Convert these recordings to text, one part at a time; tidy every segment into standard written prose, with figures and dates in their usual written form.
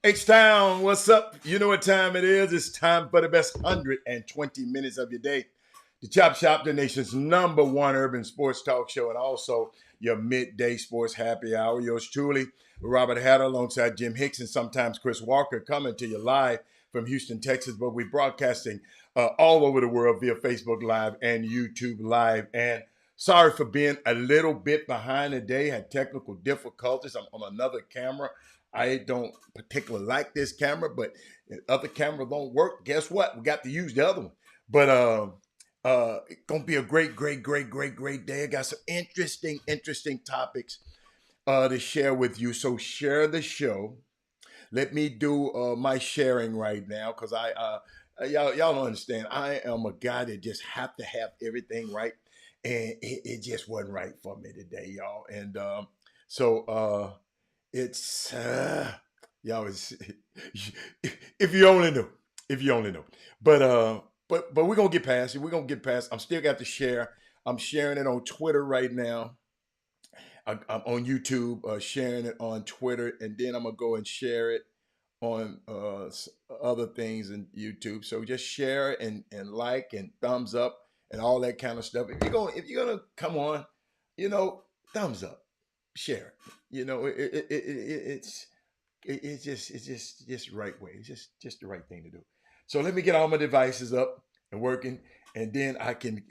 H-Town, what's up? You know what time it is. It's time for the best 120 minutes of your day. The Chop Shop, the nation's #1 urban sports talk show, and also your midday sports happy hour. Yours truly, Robert Hatter, alongside Jim Hicks and sometimes Chris Walker, coming to you live from Houston, Texas. But we're broadcasting all over the world via Facebook Live and YouTube Live. And sorry for being a little bit behind today. Had technical difficulties. I'm on another camera. I don't particularly like this camera, but if other camera don't work, guess what? We got to use the other one. But it's gonna be a great day. I got some interesting topics to share with you. So share the show. Let me do my sharing right now, because y'all don't understand. I am a guy that just have to have everything right, and it just wasn't right for me today, y'all. And so it's y'all is if you only knew, but we're gonna get past it. We're gonna get past. I'm still got to share. I'm sharing it on Twitter right now. I'm on YouTube, sharing it on Twitter, and then I'm gonna go and share it on other things in YouTube. So just share and like and thumbs up and all that kind of stuff. If you're gonna come on, thumbs up, share it. It's just the right way. It's just the right thing to do. So let me get all my devices up and working, and then I can.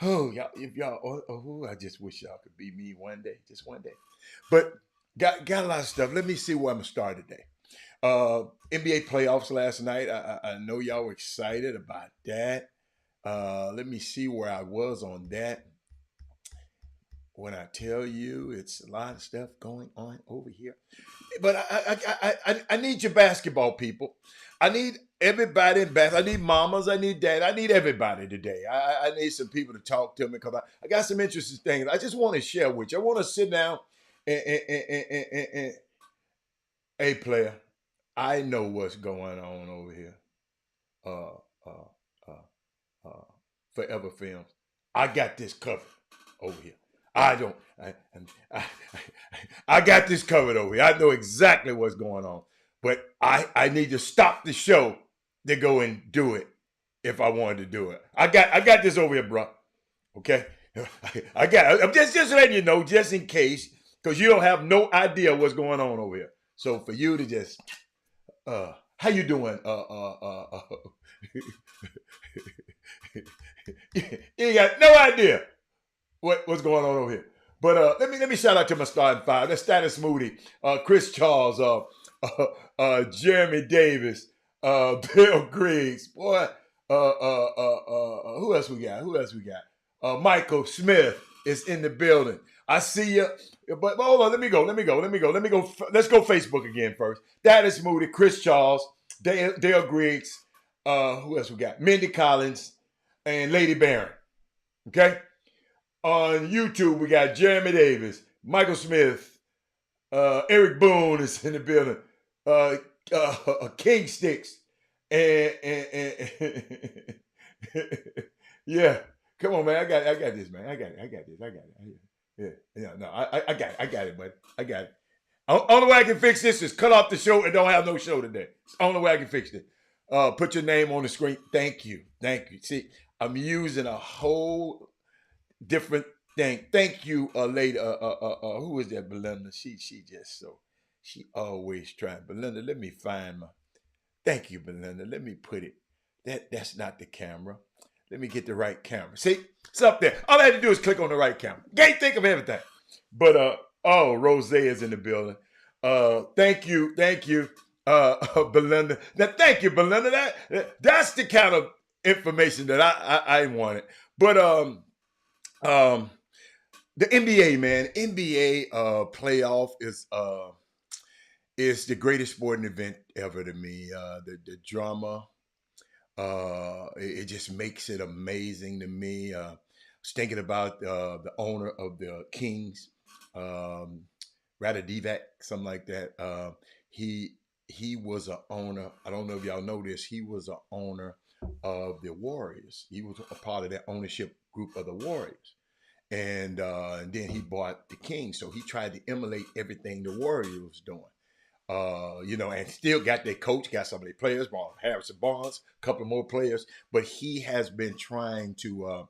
Oh, y'all, if y'all, I just wish y'all could be me one day, just one day. But got a lot of stuff. Let me see where I'm gonna start today. NBA playoffs last night. I know y'all were excited about that. Let me see where I was on that. When I tell you, it's a lot of stuff going on over here. But I need your basketball people. I need everybody in basketball. I need mamas. I need dad. I need everybody today. I need some people to talk to me, because I got some interesting things I just want to share with you. I want to sit down and hey, player, I know what's going on over here. Uh, uh, uh, Forever Films. I got this covered over here. I don't. I got this covered over here. I know exactly what's going on, but I need to stop the show to go and do it if I wanted to do it. I got this over here, bro. Okay, I got. I'm just letting you know, just in case, because you don't have no idea what's going on over here. So for you to just, how you doing? You got no idea what's going on over here. But let me shout out to my starting five. That's Status Moody, Chris Charles, Jeremy Davis, Bill Griggs. Boy, who else we got? Michael Smith is in the building. I see you. But hold on, let me go. Let's go Facebook again first. Status Moody, Chris Charles, Dale Griggs. Who else we got? Mindy Collins and Lady Barron. Okay? On YouTube, we got Jeremy Davis, Michael Smith, Eric Boone is in the building, King Sticks, and yeah, come on, man, I got this, man, I got it. Yeah, no, I got it, buddy, I got it. Only way I can fix this is cut off the show and don't have no show today. It's the only way I can fix it. Put your name on the screen. Thank you. See, I'm using a whole different thing. Thank you, lady. Who is that, Belinda? She just so she always trying. Belinda, let me find my. Thank you, Belinda. Let me put it. That's not the camera. Let me get the right camera. See, it's up there. All I had to do is click on the right camera. Can't think of everything. But Rose is in the building. Thank you, Belinda. Now, thank you, Belinda. That's the kind of information that I wanted. But the NBA, man, NBA playoff is the greatest sporting event ever to me. The drama, it just makes it amazing to me. I was thinking about the owner of the Kings, Rada Divac, something like that. He was a owner. I don't know if y'all know this. He was a owner of the Warriors. He was a part of that ownership group of the Warriors. And then he bought the Kings. So he tried to emulate everything the Warriors was doing. And still got their coach, got some of their players, Harrison Barnes, a couple more players, but he has been trying to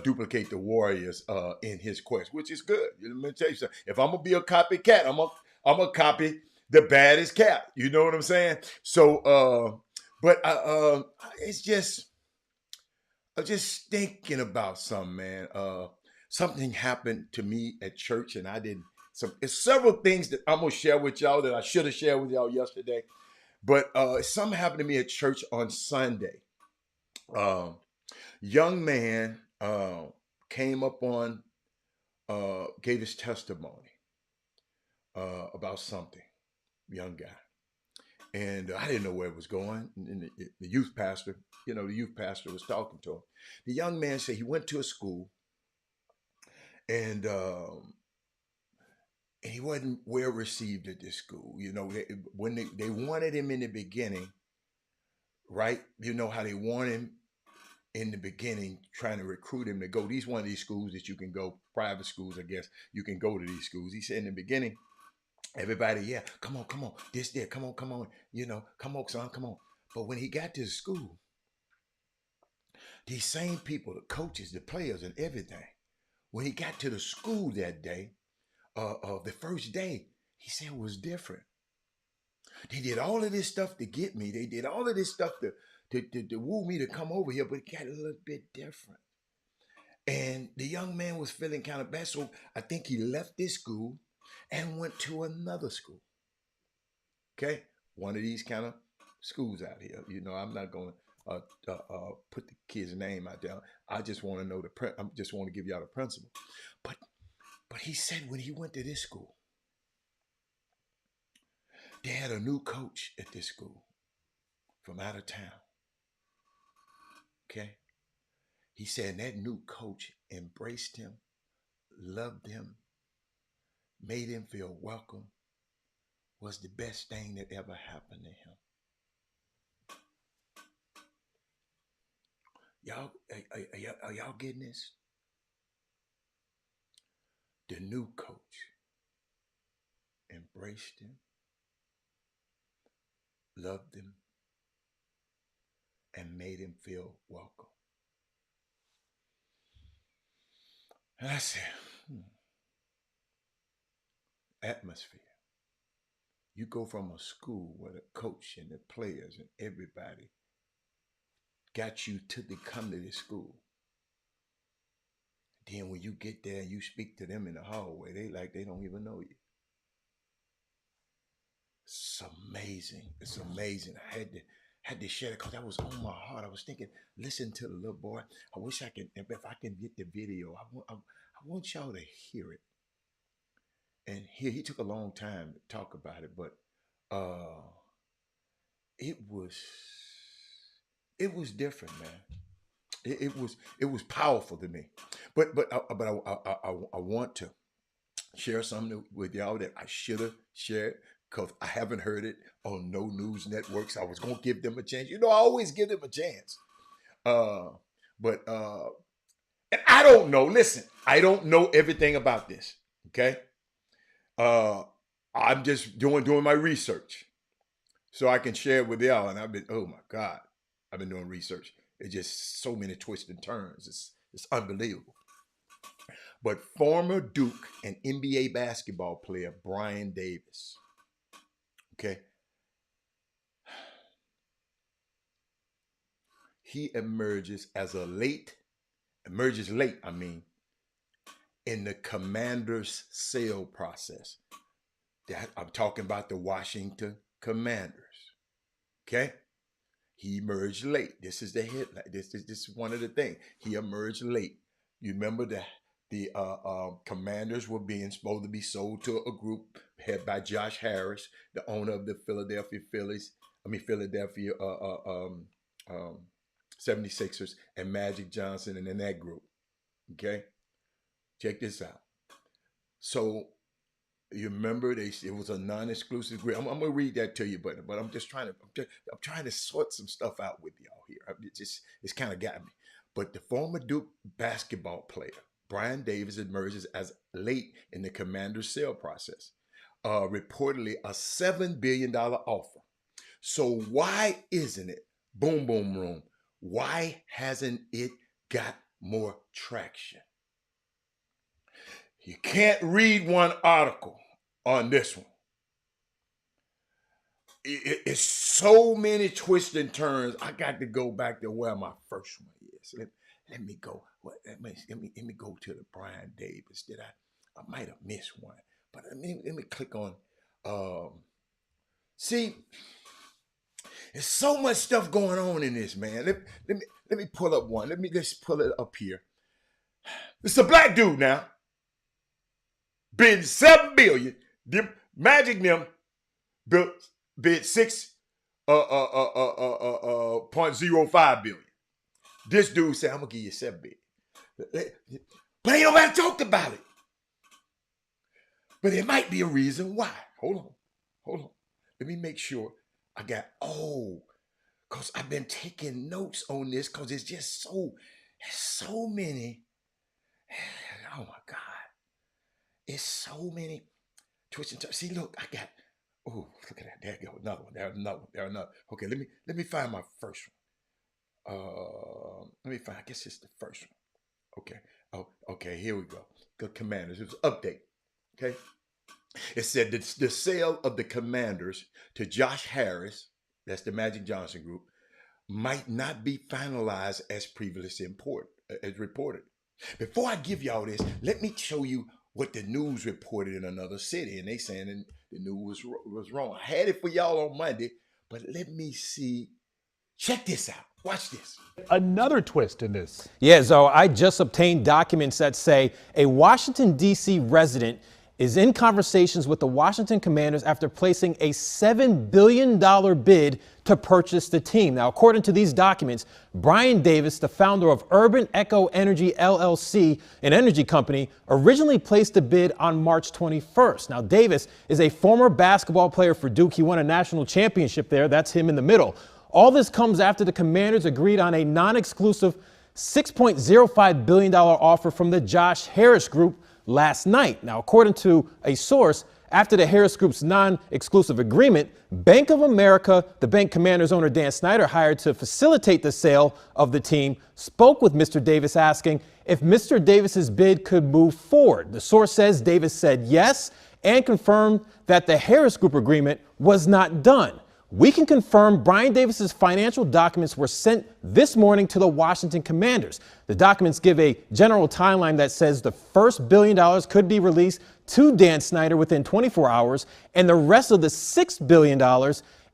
duplicate the Warriors in his quest, which is good. Let me tell you something. If I'm gonna be a copycat, I'm gonna copy the baddest cat. You know what I'm saying? So, but it's just I'm just thinking about something, man. Something happened to me at church, and I didn't. So it's several things that I'm gonna share with y'all that I should have shared with y'all yesterday. But something happened to me at church on Sunday. Um, Young man came up on, gave his testimony about something. Young guy, and I didn't know where it was going. And the youth pastor, the youth pastor was talking to him. The young man said he went to a school and he wasn't well received at this school. When they wanted him in the beginning, right? You know how they want him in the beginning, trying to recruit him to go. These one of these schools that you can go, private schools, I guess. You can go to these schools. He said in the beginning, everybody, yeah, come on, this, there, come on, come on, son, come on. But when he got to the school, these same people, the coaches, the players, and everything, when he got to the school that day, the first day, he said it was different. They did all of this stuff to get me. They did all of this stuff to woo me to come over here, but it got a little bit different. And the young man was feeling kind of bad. So I think he left this school and went to another school. Okay? One of these kind of schools out here. I'm not going to put the kid's name out there. I just want to know I just want to give y'all the principle. But he said when he went to this school, they had a new coach at this school from out of town. Okay? He said that new coach embraced him, loved him, made him feel welcome, was the best thing that ever happened to him. Y'all, are y'all getting this? The new coach embraced him, loved him, and made him feel welcome. And I said, atmosphere. You go from a school where the coach and the players and everybody got you to come to this school. Then when you get there and you speak to them in the hallway, they don't even know you. It's amazing. It's amazing. I had to share it because that was on my heart. I was thinking, listen to the little boy. I wish I could, if I can get the video, I want y'all to hear it. And he took a long time to talk about it, but it was different, man. It was powerful to me. But I want to share something with y'all that I should have shared because I haven't heard it on no news networks. I was gonna give them a chance. I always give them a chance. But and I don't know. Listen, I don't know everything about this. Okay. I'm just doing my research so I can share it with y'all. And oh my God, I've been doing research. It's just so many twists and turns. It's unbelievable. But former Duke and NBA basketball player Brian Davis, okay, he emerges late, I mean, in the Commanders sale process. I'm talking about the Washington Commanders, okay? He emerged late. This is the headline. This is one of the things. He emerged late. You remember that the Commanders were supposed to be sold to a group head by Josh Harris, the owner of the Philadelphia 76ers, and Magic Johnson, and in that group. Okay, check this out. So you remember it was a non-exclusive agreement. I'm gonna read that to you, but I'm just trying to sort some stuff out with y'all here. It's kind of got me. But the former Duke basketball player Brian Davis emerges as late in the Commander's sale process. reportedly a $7 billion offer. So why isn't it, boom, boom, room, why hasn't it got more traction? You can't read one article on this one. It's so many twists and turns. I got to go back to where my first one is. Let me go. Let me go to the Brian Davis. I might have missed one, but let me click on. See, there's so much stuff going on in this, man. Let me pull up one. Let me just pull it up here. It's a black dude now. Bid $7 billion. Magic them bid 0.05 billion. This dude said, I'm gonna give you $7 billion. But ain't nobody talked about it. But there might be a reason why. Hold on. Let me make sure I got, because I've been taking notes on this because it's just so many. Oh my God. It's so many twists and turns. See, look, I got, look at that. There you go. Another one. There's another. Okay, let me find my first one. Let me find, I guess it's the first one. Okay. Oh, okay, here we go. The Commanders. It was an update. Okay. It said that the sale of the Commanders to Josh Harris, that's the Magic Johnson Group, might not be finalized as previously reported. Before I give y'all this, let me show you what the news reported in another city, and they saying the news was wrong. I had it for y'all on Monday, but let me see. Check this out. Watch this. Another twist in this. Yeah, Zo, I just obtained documents that say a Washington, D.C. resident is in conversations with the Washington Commanders after placing a $7 billion bid to purchase the team. Now, according to these documents, Brian Davis, the founder of Urban Echo Energy LLC, an energy company, originally placed a bid on March 21st. Now, Davis is a former basketball player for Duke. He won a national championship there. That's him in the middle. All this comes after the Commanders agreed on a non-exclusive $6.05 billion offer from the Josh Harris Group last night. Now, according to a source, after the Harris Group's non-exclusive agreement, Bank of America, the bank Commanders owner Dan Snyder hired to facilitate the sale of the team, spoke with Mr. Davis asking if Mr. Davis's bid could move forward. The source says Davis said yes and confirmed that the Harris Group agreement was not done. We can confirm Brian Davis's financial documents were sent this morning to the Washington Commanders. The documents give a general timeline that says the first $1 billion could be released to Dan Snyder within 24 hours and the rest of the $6 billion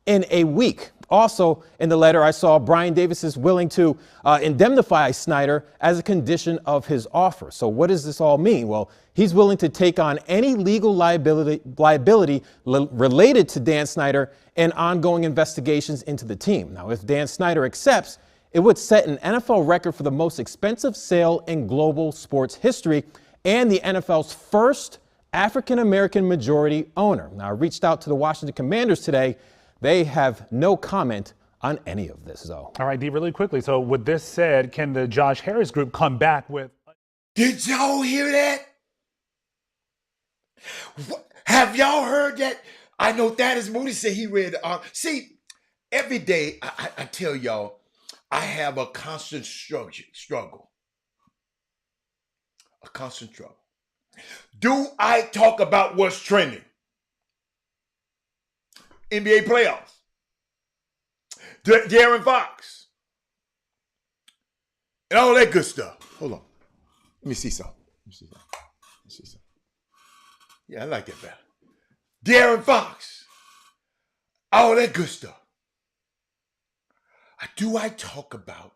in a week. Also, in the letter, I saw Brian Davis is willing to indemnify Snyder as a condition of his offer. So what does this all mean? Well, he's willing to take on any legal liability related to Dan Snyder and ongoing investigations into the team. Now, if Dan Snyder accepts, it would set an NFL record for the most expensive sale in global sports history and the NFL's first African-American majority owner. Now, I reached out to the Washington Commanders today. They have no comment on any of this, though. All right, D, really quickly. So with this said, can the Josh Harris Group come back with... Did y'all hear that? Have y'all heard that? I know Thaddeus Mooney said he read the See, every day I tell y'all, I have a constant struggle. A constant struggle. Do I talk about what's trending? NBA playoffs. De'Aaron Fox. And all that good stuff. Hold on. Let me see something. Yeah, I like that better. De'Aaron Fox. All that good stuff. Do I talk about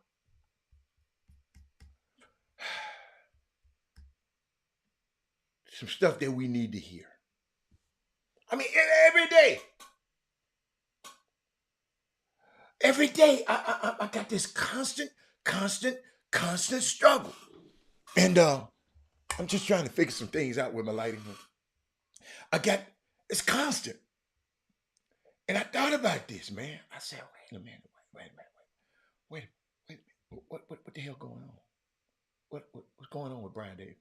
some stuff that we need to hear? I mean, every day. Every day, I got this constant struggle. And I'm just trying to figure some things out with my lighting. It's constant. And I thought about this, man. I said, wait a minute. What the hell going on? What's going on with Brian Davis?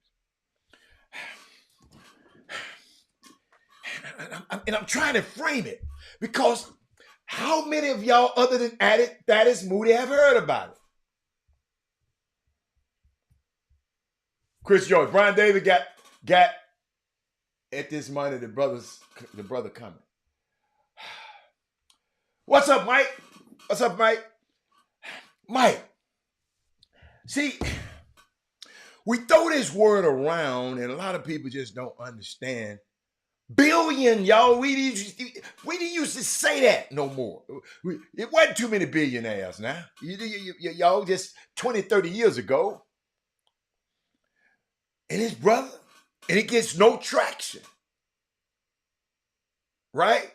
And And I'm trying to frame it because how many of y'all other than Thaddeus Moody have heard about it? Chris George, Brian David got at this money, the brother coming. What's up, Mike? What's up, Mike? Mike, see, we throw this word around and a lot of people just don't understand. Billion, y'all. We didn't used to say that no more. It wasn't too many billionaires now. Y'all just 20, 30 years ago. And his brother, and it gets no traction. Right?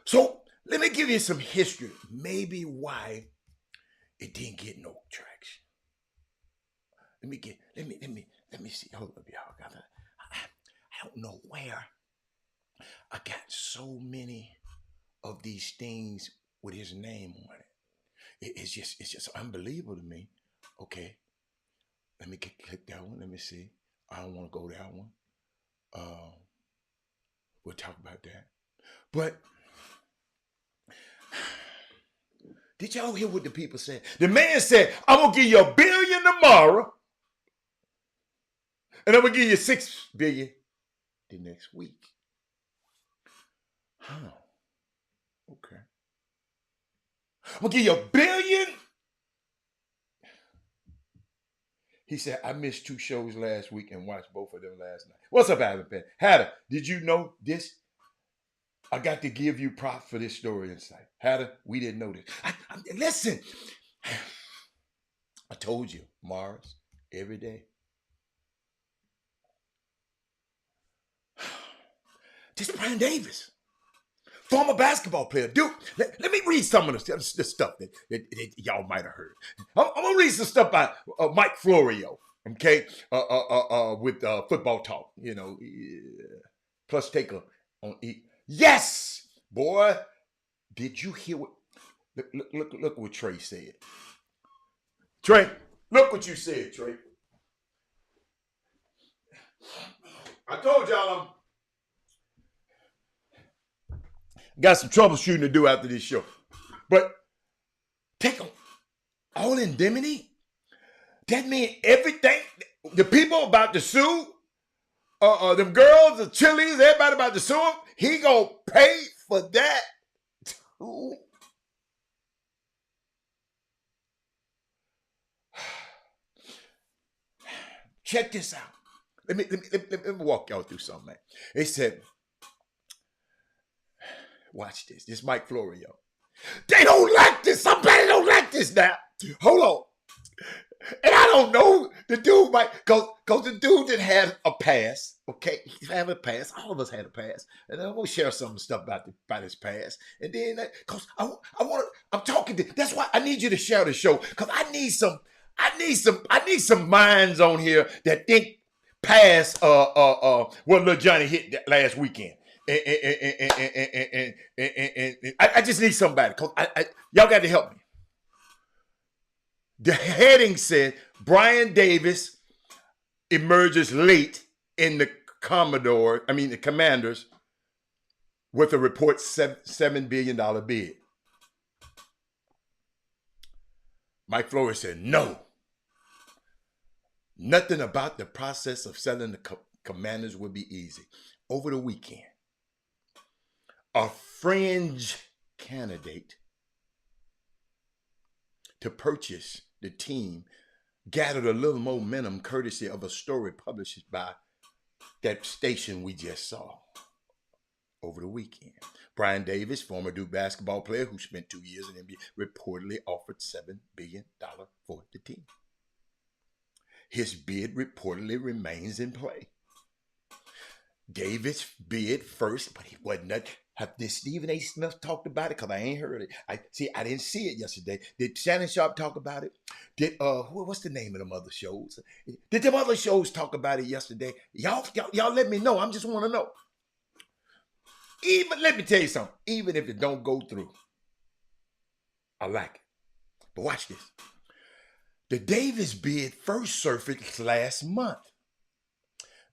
So let me give you some history. Maybe why it didn't get no traction. Let me see. Hold up, y'all. I don't know where I got so many of these things with his name on it. It's just unbelievable to me. Okay. Let me click that one. Let me see. I don't want to go that one. We'll talk about that. But did y'all hear what the people said? The man said, I'm going to give you $1 billion tomorrow. And I'm going to give you $6 billion the next week. Huh. Okay. I'm going to give you $1 billion. He said, I missed 2 shows last week and watched both of them last night. What's up, Alan Penn? Hatter, did you know this? I got to give you props for this story insight. Hatter, we didn't know this. Listen, I told you, Mars, every day. This Brian Davis, former basketball player. Dude, let me read some of the stuff that y'all might have heard. I'm going to read some stuff by Mike Florio, okay, with Football Talk, plus taker on E. Yes, boy. Did you hear what? Look what Trey said. Trey, look what you said, Trey. I told y'all got some troubleshooting to do after this show. But take all indemnity. That means everything. The people about to sue, them girls, the Chili's, everybody about to sue him. He gonna pay for that too. Check this out. Let me walk y'all through something, man. They said, watch this. This Mike Florio. They don't like this. Somebody don't like this now. Hold on. And I don't know the dude, because the dude that had a pass, okay, he had a pass. All of us had a pass. And I'm going to share some stuff about his pass. And then, because I'm talking to, that's why I need you to share the show, because I need some minds on here that think past what little Johnny hit last weekend. And I just need somebody, because y'all got to help me. The heading said Brian Davis emerges late in the Commanders with a report $7 billion bid. Mike Flores said, no. Nothing about the process of selling the Commanders would be easy. Over the weekend, a fringe candidate to purchase the team gathered a little momentum courtesy of a story published by that station we just saw over the weekend. Brian Davis, former Duke basketball player who spent 2 years in the NBA, reportedly offered $7 billion for the team. His bid reportedly remains in play. Davis bid first, but he wasn't. Did Stephen A. Smith talked about it? Because I ain't heard it. I didn't see it yesterday. Did Shannon Sharp talk about it? Did what's the name of them other shows? Did them other shows talk about it yesterday? Y'all let me know. I just want to know. Even let me tell you something. Even if it don't go through, I like it. But watch this. The Davis bid first surfaced last month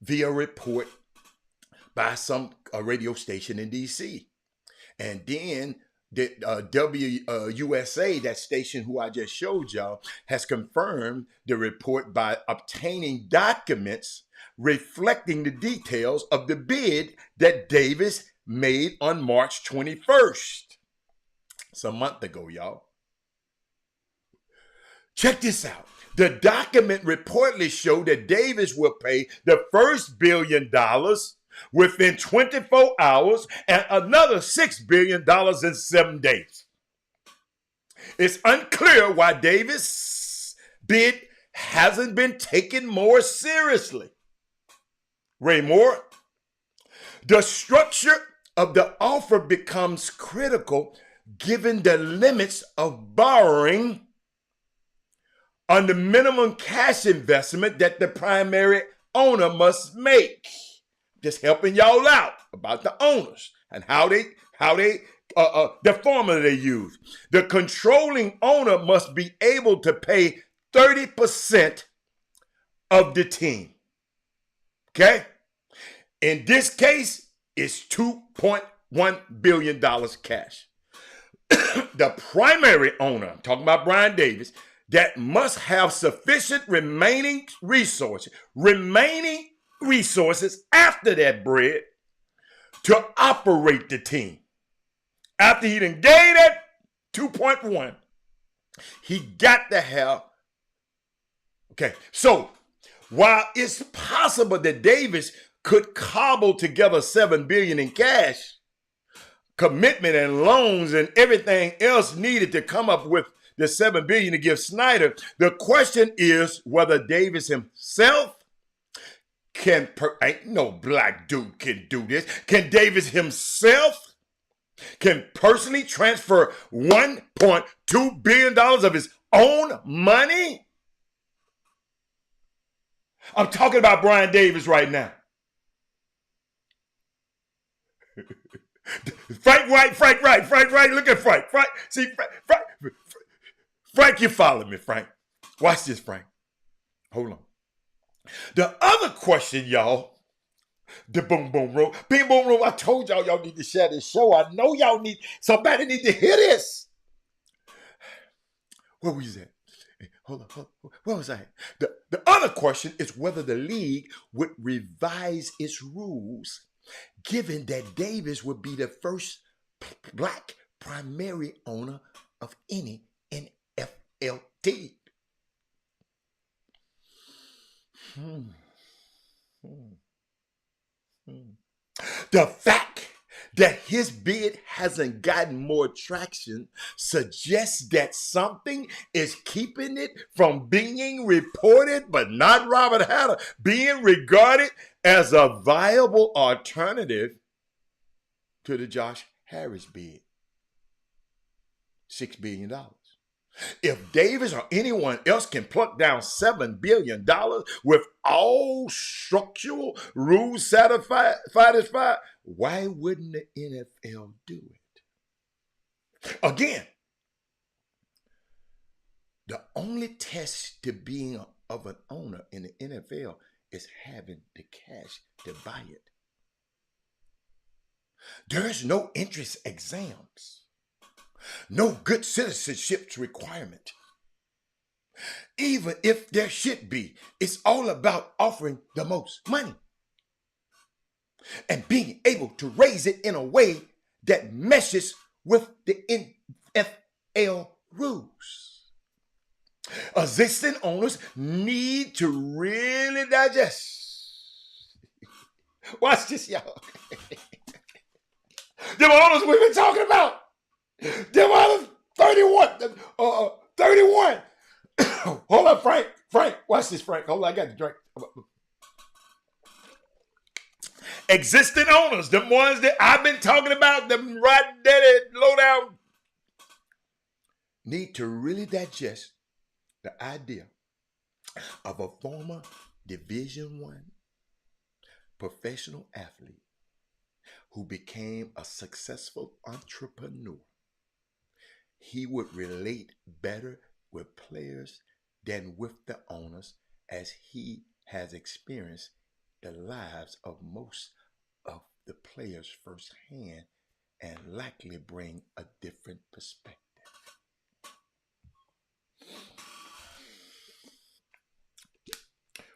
via report by a radio station in D.C. And then the WUSA, that station who I just showed y'all, has confirmed the report by obtaining documents reflecting the details of the bid that Davis made on March 21st. It's a month ago, y'all. Check this out. The document reportedly showed that Davis will pay the first $1 billion within 24 hours and another $6 billion in 7 days. It's unclear why Davis' bid hasn't been taken more seriously. Ray Moore, the structure of the offer becomes critical given the limits of borrowing on the minimum cash investment that the primary owner must make. Just helping y'all out about the owners and how they the formula they use. The controlling owner must be able to pay 30% of the team. Okay? In this case, it's $2.1 billion cash. The primary owner, I'm talking about Brian Davis, that must have sufficient remaining resources after that bread to operate the team. After he done gave that 2.1, he got to have. Okay, so while it's possible that Davis could cobble together $7 billion in cash, commitment and loans and everything else needed to come up with the $7 billion to give Snyder, the question is whether Davis himself ain't no black dude can do this. Can Davis himself can personally transfer $1.2 billion of his own money? I'm talking about Brian Davis right now. Frank Wright, look at Frank. See, Frank, you follow me, Frank. Watch this, Frank. Hold on. The other question, y'all, the boom boom room. Boom boom room, I told y'all need to share this show. I know somebody need to hear this. Where was that? Hold on. Where was I? The other question is whether the league would revise its rules given that Davis would be the first black primary owner of any NFL team. The fact that his bid hasn't gotten more traction suggests that something is keeping it from being reported, but not Robert Hatter, being regarded as a viable alternative to the Josh Harris bid. $6 billion. If Davis or anyone else can pluck down $7 billion with all structural rules satisfied, why wouldn't the NFL do it? Again, the only test to being of an owner in the NFL is having the cash to buy it. There's no entrance exams. No good citizenship requirement. Even if there should be, it's all about offering the most money and being able to raise it in a way that meshes with the NFL rules. Existing owners need to really digest. Watch this, y'all. Them owners we've been talking about. Them others, 31. Hold up, Frank. Watch this, Frank. Hold on, I got to drink. Existing owners, the ones that I've been talking about, them right daddy, low down, need to really digest the idea of a former Division I professional athlete who became a successful entrepreneur. He would relate better with players than with the owners, as he has experienced the lives of most of the players firsthand and likely bring a different perspective.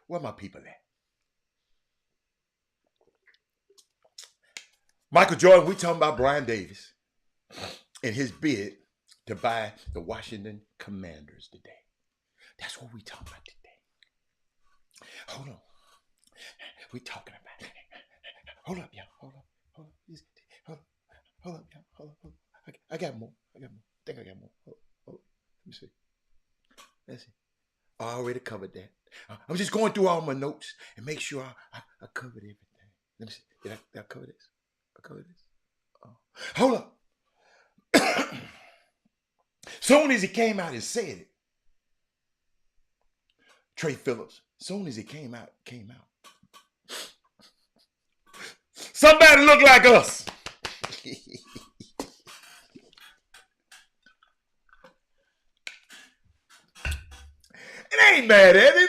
Where my people at? Michael Jordan, we talking about Brian Davis and his bid to buy the Washington Commanders today. That's what we talking about today. Hold on. We talking about it. Hold up, y'all. Hold up. Hold up, y'all. Hold up. I got more. I think I got more. Hold up. Let me see. Let's see. I already covered that. I'm just going through all my notes and make sure I covered everything. Let me see. Did I cover this? I covered this? Oh. Hold up. Soon as he came out and said it, Trey Phillips, soon as he came out. Somebody look like us. It ain't mad at him.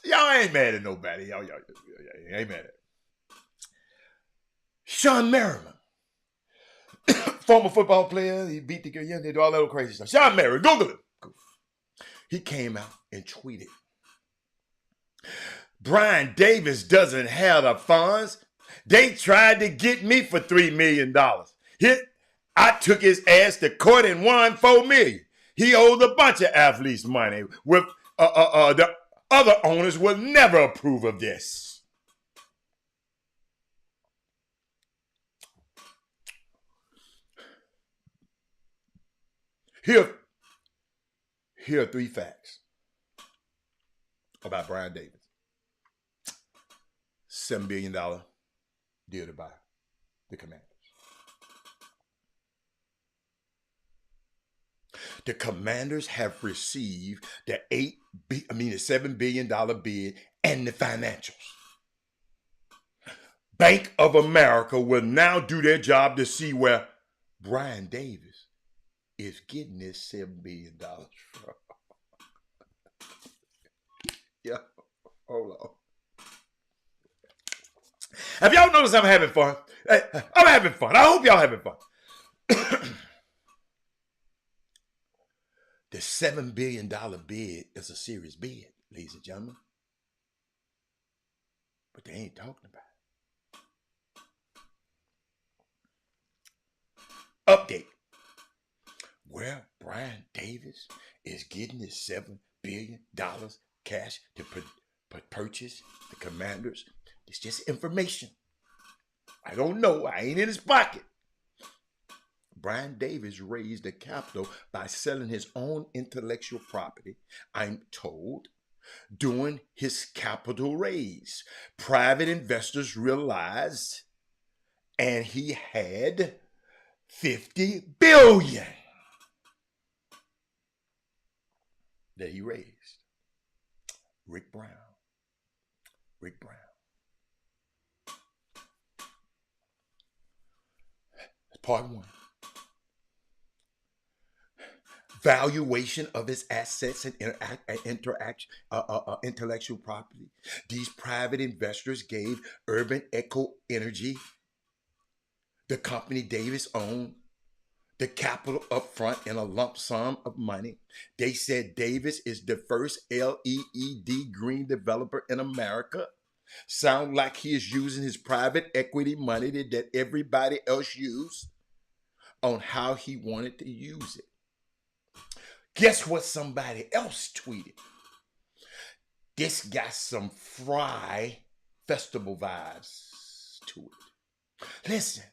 Y'all ain't mad at nobody. Y'all ain't mad at him. Sean Merriman, former football player, he beat the girl, they do all that crazy stuff. Sean Merriman, Google him. He came out and tweeted, Brian Davis doesn't have the funds. They tried to get me for $3 million. I took his ass to court and won $4 million. He owed a bunch of athletes money. With the other owners will never approve of this. Here are 3 facts about Brian Davis. $7 billion deal to buy the Commanders. The Commanders have received the $7 billion bid and the financials. Bank of America will now do their job to see where Brian Davis is getting this $7 billion from. Yeah, hold on. Have y'all noticed I'm having fun? I'm having fun. I hope y'all having fun. The $7 billion bid is a serious bid, ladies and gentlemen. But they ain't talking about it. Update. Where Brian Davis is getting his $7 billion cash to purchase the Commanders. It's just information. I don't know. I ain't in his pocket. Brian Davis raised the capital by selling his own intellectual property, I'm told. During his capital raise, private investors realized, and he had $50 billion that he raised. Rick Brown. Part 1. Valuation of his assets and intellectual property. These private investors gave Urban Echo Energy, the company Davis owned, the capital up front in a lump sum of money. They said Davis is the first LED green developer in America. Sound like he is using his private equity money that everybody else used on how he wanted to use it. Guess what somebody else tweeted? This got some Fry Festival vibes to it. Listen,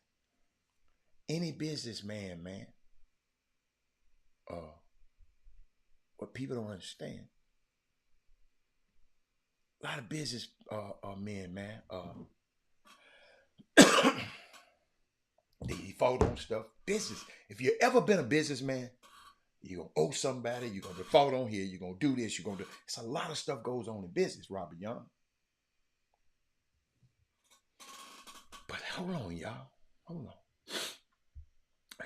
any businessman, man, what people don't understand, a lot of business men, man, they default on stuff. Business. If you ever been a businessman, you're going to owe somebody, you're going to default on here, you're going to do this, you're going to do... It's a lot of stuff goes on in business, Robert Young. But hold on, y'all. Hold on.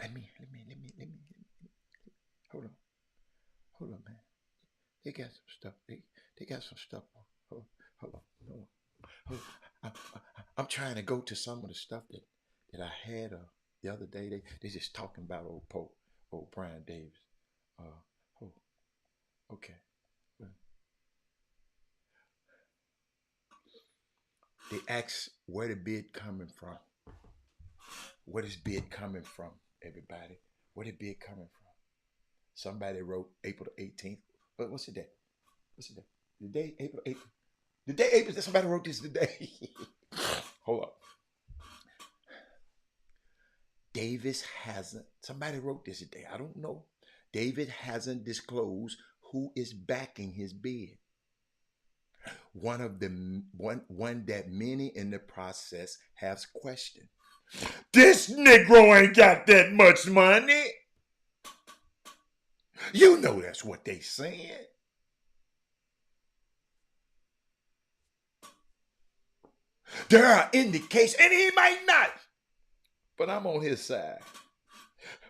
Let me. Hold on, man. They got some stuff. They got some stuff. Hold on. I'm trying to go to some of the stuff that I had the other day. They just talking about old Pope, old Brian Davis. Oh, okay. Well, they asked where the bid coming from. Where is bid coming from, everybody? Where the bid coming from? Somebody wrote April the 18th. But what's the day? What's the day? The day April 8th. The day April. Somebody wrote this today. Hold up. Davis hasn't. Somebody wrote this today. I don't know. David hasn't disclosed who is backing his bid. One that many in the process have questioned. This Negro ain't got that much money. You know that's what they saying. There are indications, and he might not, but I'm on his side.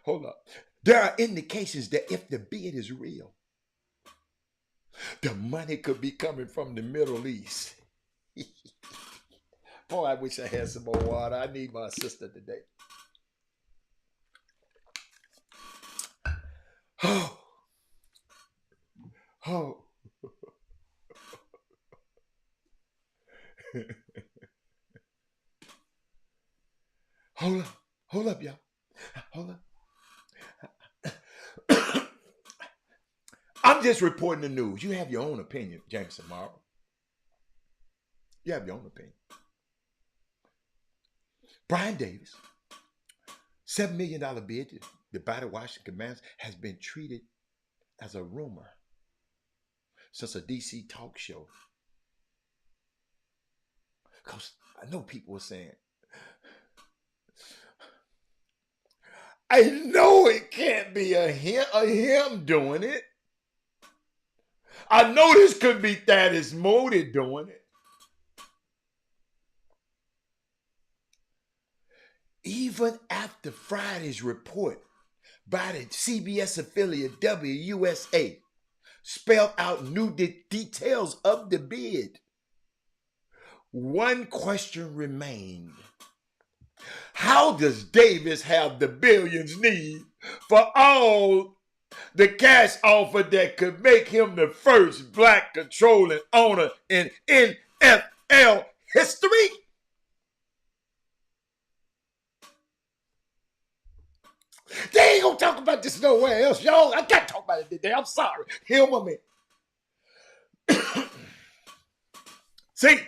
Hold up. There are indications that if the bid is real, the money could be coming from the Middle East. Boy, I wish I had some more water. I need my sister today. Oh. Oh. Hold up, y'all. Hold up. I'm just reporting the news. You have your own opinion, Jameson Morrow. You have your own opinion. Brian Davis, $7 million bid to buy the Washington Commanders has been treated as a rumor since a DC talk show. Because I know people were saying, I know it can't be a him doing it. I know this could be Thaddeus Modi doing it. Even after Friday's report by the CBS affiliate WUSA spelled out new details of the bid, one question remained. How does Davis have the billions need for all the cash offer that could make him the first black controlling owner in NFL history? They ain't gonna talk about this nowhere else, y'all. I can't talk about it today. I'm sorry. Hear me. See?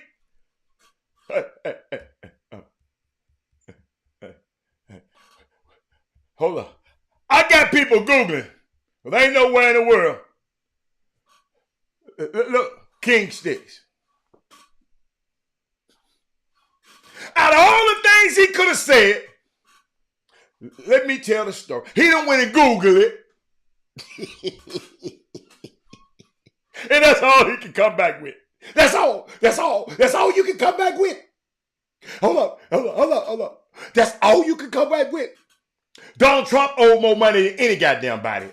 Hold on. I got people Googling, but they ain't nowhere in the world. Look, King Sticks. Out of all the things he could have said, let me tell the story. He done went and Googled it. And that's all he can come back with. That's all you can come back with. Hold up. That's all you can come back with. Donald Trump owed more money than any goddamn body,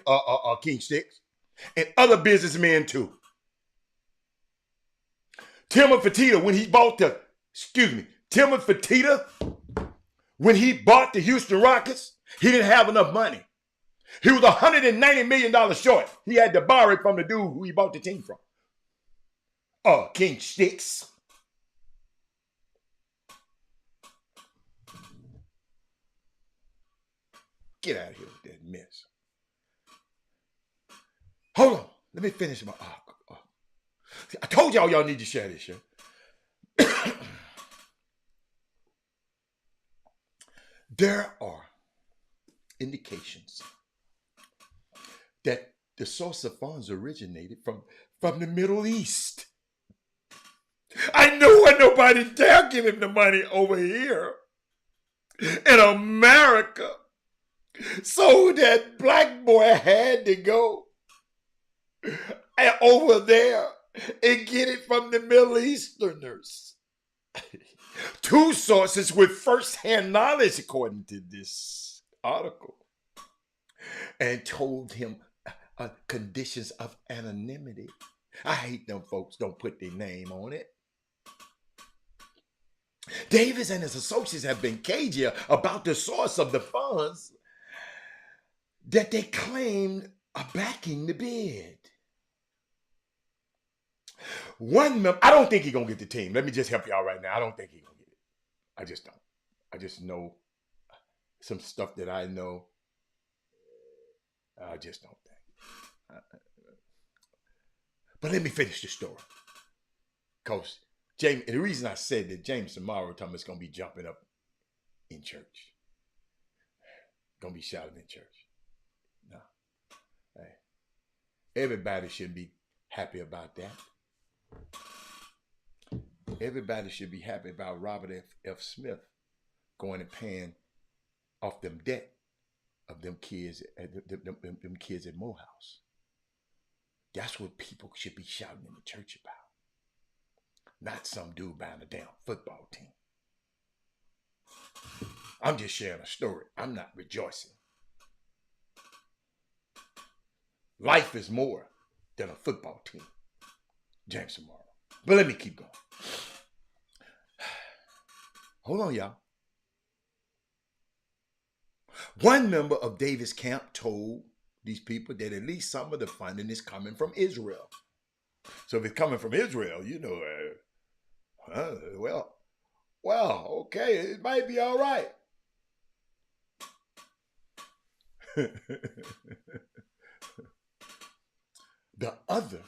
King Sticks. And other businessmen too. Timothy Fertitta, when he bought the Houston Rockets, he didn't have enough money. He was $190 million short. He had to borrow it from the dude who he bought the team from. King Sticks. Get out of here with that mess. Hold on. Let me finish my... I told y'all need to share this shit. There are indications that the source of funds originated from the Middle East. I know ain't nobody dare give him the money over here in America. So that black boy had to go over there and get it from the Middle Easterners. Two sources with first-hand knowledge, according to this article, and told him conditions of anonymity. I hate them folks don't put their name on it. Davis and his associates have been cagey about the source of the funds that they claimed are backing the bid. I don't think he's going to get the team. Let me just help y'all right now. I don't think he's going to get it. I just don't. I just know some stuff that I know. I just don't think. But let me finish the story. Because James, the reason I said that James tomorrow time is going to be jumping up in church. Going to be shouting in church. No. Hey. Everybody should be happy about that. Everybody should be happy about Robert F. Smith going and paying off them debt of them kids at Morehouse. That's what people should be shouting in the church about. Not some dude buying a damn football team. I'm just sharing a story. I'm not rejoicing. Life is more than a football team. James tomorrow. But let me keep going. Hold on, y'all. One member of Davis' camp told these people that at least some of the funding is coming from Israel. So if it's coming from Israel, you know, well, okay, it might be all right. The other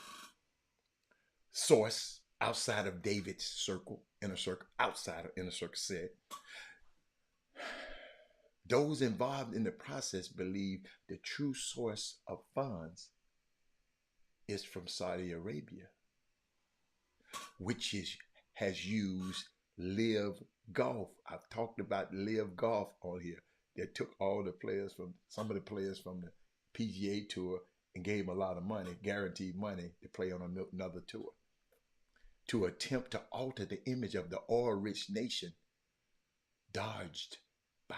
source outside of David's inner circle said, those involved in the process believe the true source of funds is from Saudi Arabia, which has used Live Golf. I've talked about Live Golf on here. They took some of the players from the PGA Tour and gave them a lot of money, guaranteed money, to play on another tour, to attempt to alter the image of the oil-rich nation dogged by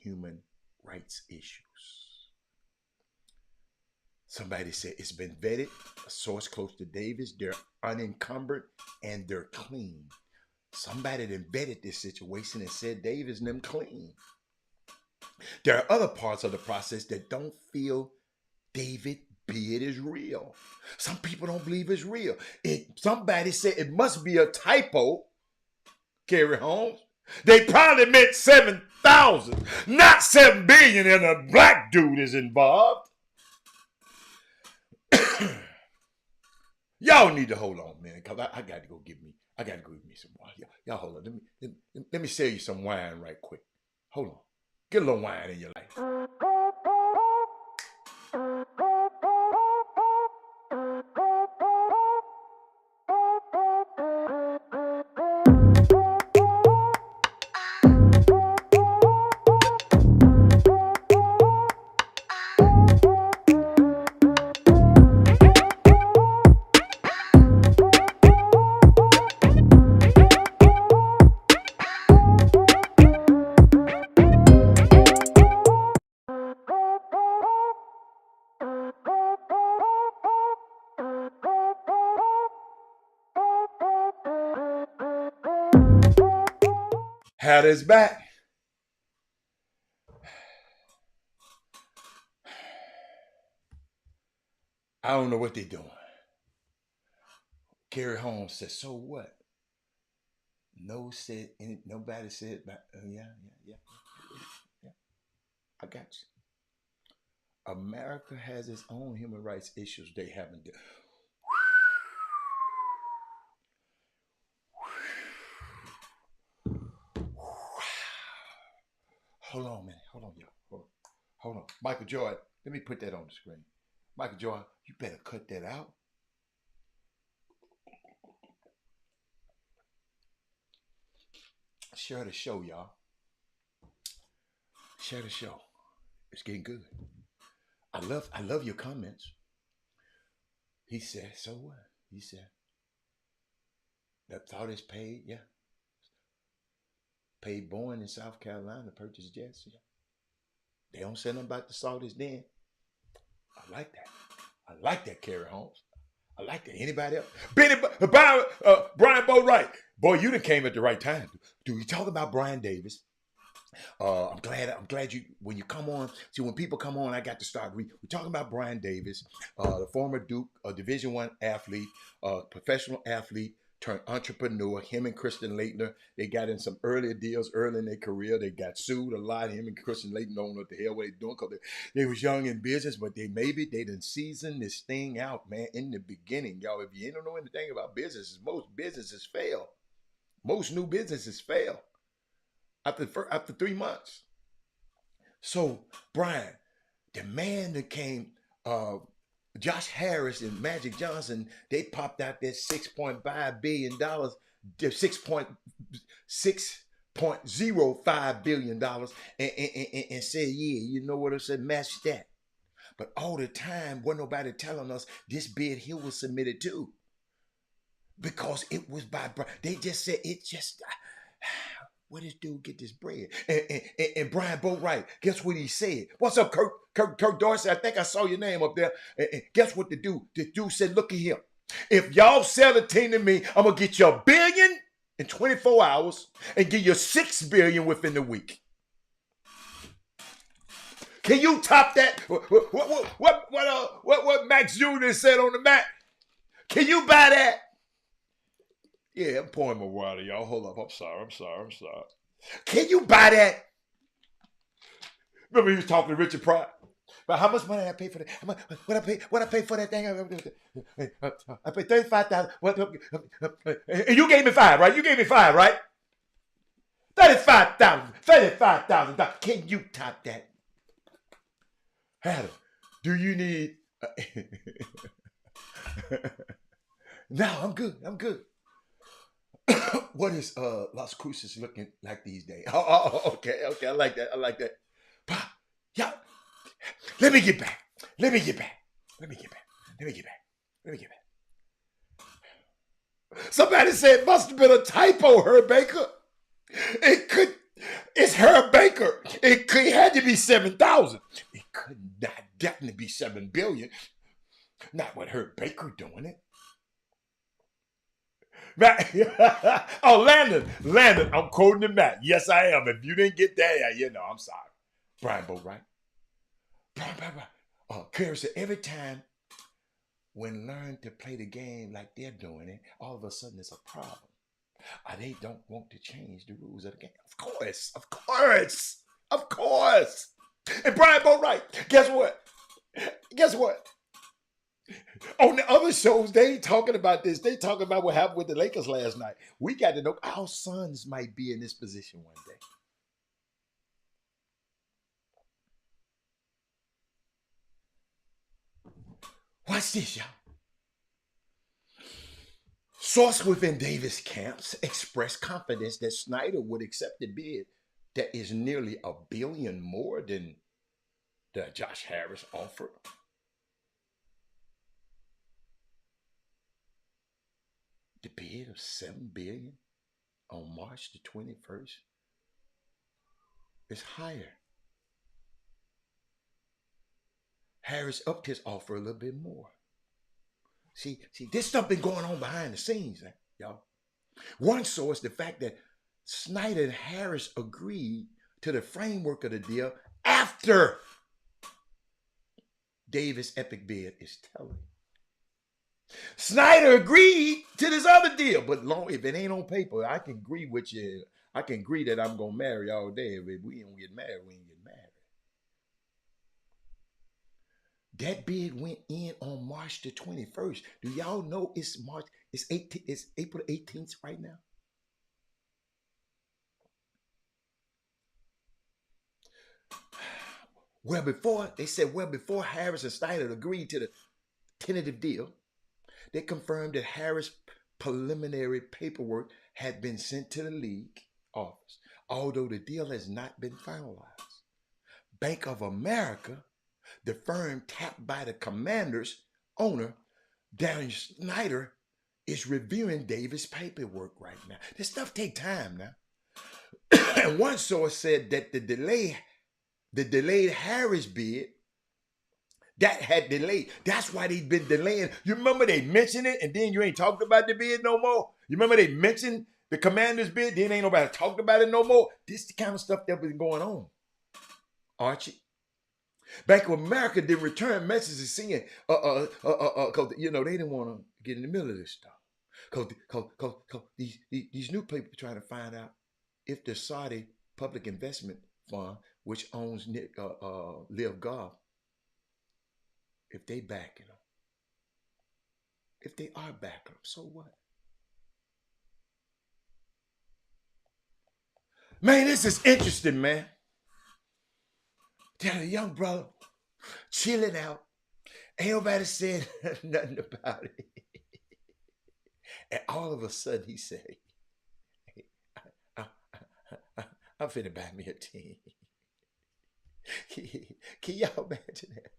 human rights issues. Somebody said it's been vetted, a source close to Davis, they're unencumbered and they're clean. Somebody then vetted this situation and said Davis and them clean. There are other parts of the process that don't feel David bid is real. Some people don't believe it's real. Somebody said it must be a typo, Kerry Holmes. They probably meant 7,000, not 7 billion, and a black dude is involved. Y'all need to hold on, man, because I got to go give me some wine. Y'all hold on. Let me sell you some wine right quick. Hold on. Get a little wine in your life. Hat is back. I don't know what they're doing. Kerry Holmes said, so what? Nobody said, yeah. I got you. America has its own human rights issues they haven't done. Hold on a minute. Hold on, y'all. Hold on. Michael Jordan, let me put that on the screen. Michael Jordan, you better cut that out. Share the show, y'all. Share the show. It's getting good. I love your comments. He said, so what? He said, that thought is paid, yeah. Paid Boeing in South Carolina to purchase jets, yeah. They don't say nothing about the Saudis then. I like that. Kerry Holmes. I like that. Anybody else? Brian Boatwright. Boy, you done came at the right time. Dude, you talk about Brian Davis. I'm glad you, when you come on, see, when people come on, I got to start we're talking about Brian Davis, the former Duke, Division I athlete, professional athlete turned entrepreneur. Him and Kristen Leitner, they got in some earlier deals early in their career. They got sued a lot. Him and Kristen Leitner don't know what the hell they doing because they was young in business, but they done seasoned this thing out, man, in the beginning. Y'all, if you don't know anything about businesses, most businesses fail. Most new businesses fail after 3 months. So, Brian, the man that came, Josh Harris and Magic Johnson, they popped out that $6.5 billion, $6.05 billion, and said, yeah, you know what I said, match that. But all the time, wasn't nobody telling us this bid here was submitted too. Because it was by Brian. They just said, it just... Where this dude get this bread? And Brian Boatwright, guess what he said? What's up, Kirk Dorsey? I think I saw your name up there. And guess what the dude said? Look at him. If y'all sell a team to me, I'm gonna get you $1 billion in 24 hours and give you $6 billion within the week. Can you top that? What Max Jr. said on the mat? Can you buy that? Yeah, I'm pouring my water, y'all. Hold up. I'm sorry. Can you buy that? Remember he was talking to Richard Pryor about how much money I pay for that. What I pay for that thing? I paid $35,000. And you gave me $5, right? You gave me $5, right? $35,000. Can you top that? Adam, do you need? No, I'm good. What is Las Cruces looking like these days? Okay. I like that. Yeah. Let me get back. Somebody said it must have been a typo, Herb Baker. It's Herb Baker. It had to be 7,000. It could not definitely be 7 billion. Not with Herb Baker doing it. Matt, Landon, I'm quoting the Matt. Yes, I am. If you didn't get that, I'm sorry. Brian Boatwright. Kerry said, every time when learn to play the game like they're doing it, all of a sudden it's a problem. They don't want to change the rules of the game. Of course. And Brian Boatwright, guess what? On the other shows, they ain't talking about this. They talking about what happened with the Lakers last night. We got to know our sons might be in this position one day. Watch this, y'all. Source within Davis camps expressed confidence that Snyder would accept the bid that is nearly $1 billion more than the Josh Harris offer. The bid of $7 billion on March the 21st is higher. Harris upped his offer a little bit more. See, this stuff been going on behind the scenes, y'all. One source, the fact that Snyder and Harris agreed to the framework of the deal after Davis' epic bid is telling. Snyder agreed to this other deal, but if it ain't on paper, I can agree with you. I can agree that I'm gonna marry all day. If we don't get married, we ain't get married. That bid went in on March the 21st. Do y'all know it's March? It's April 18th right now. Before Harris and Snyder agreed to the tentative deal, they confirmed that Harris' preliminary paperwork had been sent to the league office, although the deal has not been finalized. Bank of America, the firm tapped by the Commanders' owner, Daniel Snyder, is reviewing Davis' paperwork right now. This stuff takes time now. And one source said that the delayed Harris bid That had delayed. That's why they've been delaying. You remember they mentioned it, and then you ain't talked about the bid no more? You remember they mentioned the Commanders bid, then ain't nobody talked about it no more? This is the kind of stuff that been going on, Archie. Bank of America did return messages saying, because they didn't want to get in the middle of this stuff. Because these new people trying to find out if the Saudi Public Investment Fund, which owns Live Golf, if they backing them. If they are backing them, so what? Man, this is interesting, man. Tell a young brother chilling out. Ain't nobody saying nothing about it. And all of a sudden he said, hey, I'm finna buy me a team. Can y'all imagine that?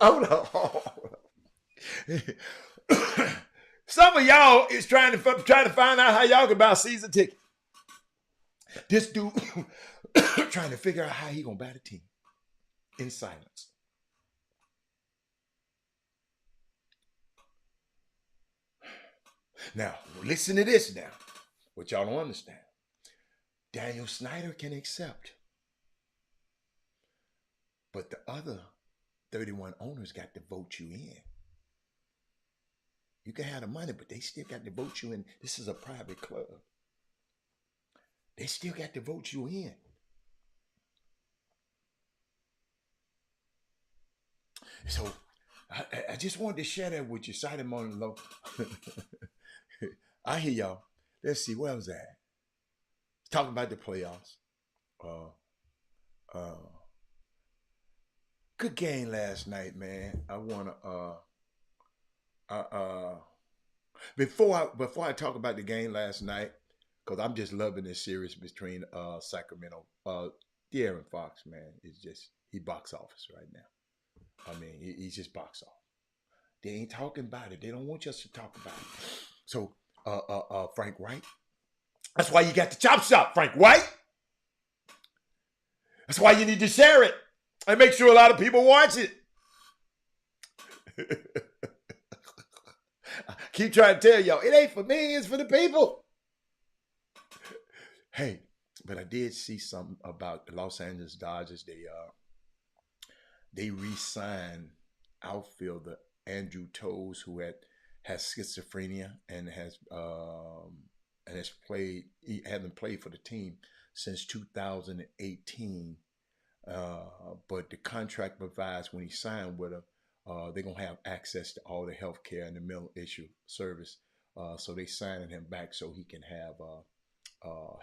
Hold on. Some of y'all is trying to find out how y'all can buy a season ticket. This dude trying to figure out how he gonna buy the team in silence. Now, listen to this now, what y'all don't understand. Daniel Snyder can accept, but the other 31 owners got to vote you in. You can have the money, but they still got to vote you in. This is a private club. They still got to vote you in. So I just wanted to share that with you. Sight him on the low. I hear y'all. Let's see, where was that? Talking about the playoffs. Good game last night, man. I wanna before I talk about the game last night, because I'm just loving this series between Sacramento. De'Aaron Fox, man, is just he box office right now. I mean, he's just box office. They ain't talking about it. They don't want us to talk about it. So Frank White. That's why you got the Chop Shop, Frank White. That's why you need to share it and make sure a lot of people watch it. I keep trying to tell y'all, it ain't for me, it's for the people. Hey, but I did see something about the Los Angeles Dodgers. They re-signed outfielder Andrew Toes, who has schizophrenia and has played. He hasn't played for the team since 2018. But the contract provides when he signed with them, they're gonna have access to all the health care and the mental issue service. So they signing him back so he can have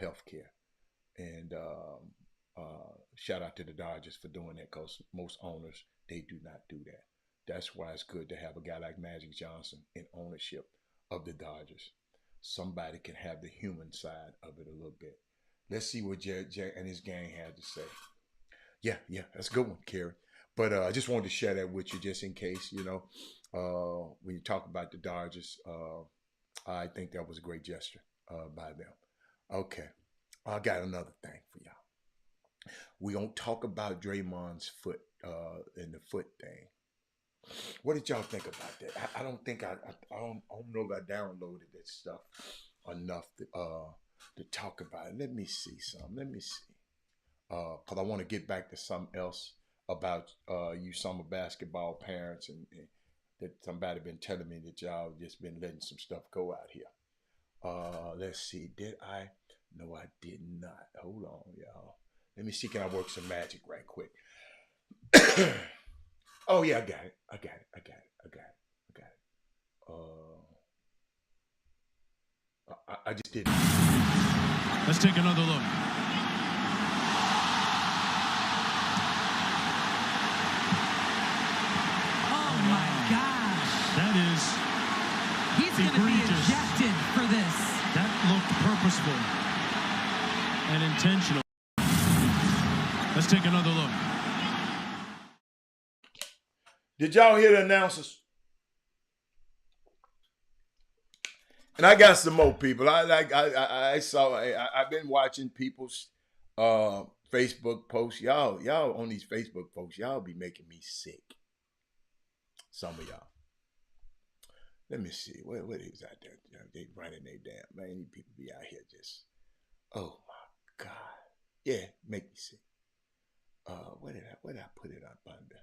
health care. And shout out to the Dodgers for doing that, because most owners, they do not do that. That's why it's good to have a guy like Magic Johnson in ownership of the Dodgers. Somebody can have the human side of it a little bit. Let's see what Jay and his gang had to say. Yeah, that's a good one, Kerry. But I just wanted to share that with you just in case, when you talk about the Dodgers, I think that was a great gesture by them. Okay, I got another thing for y'all. We don't talk about Draymond's foot and the foot thing. What did y'all think about that? I don't think I don't know if I downloaded that stuff enough to talk about it. Let me see something. Let me see. Because I want to get back to something else about you summer basketball parents and that somebody been telling me that y'all just been letting some stuff go out here. Let's see. Did I? No, I did not. Hold on, y'all. Let me see. Can I work some magic right quick? Oh yeah, I got it. I got it. I just did. Let's take another look. Oh my gosh. That is He's going to be egregious. ejected for this. That looked purposeful and intentional. Let's take another look. Did y'all hear the announcers? And I got some more people. I've been watching people's Facebook posts. Y'all on these Facebook posts, y'all be making me sick. Some of y'all. Let me see. What is out there? They running their damn, man. These people be out here just, oh my God. Yeah, make me sick. Where did I put it up under?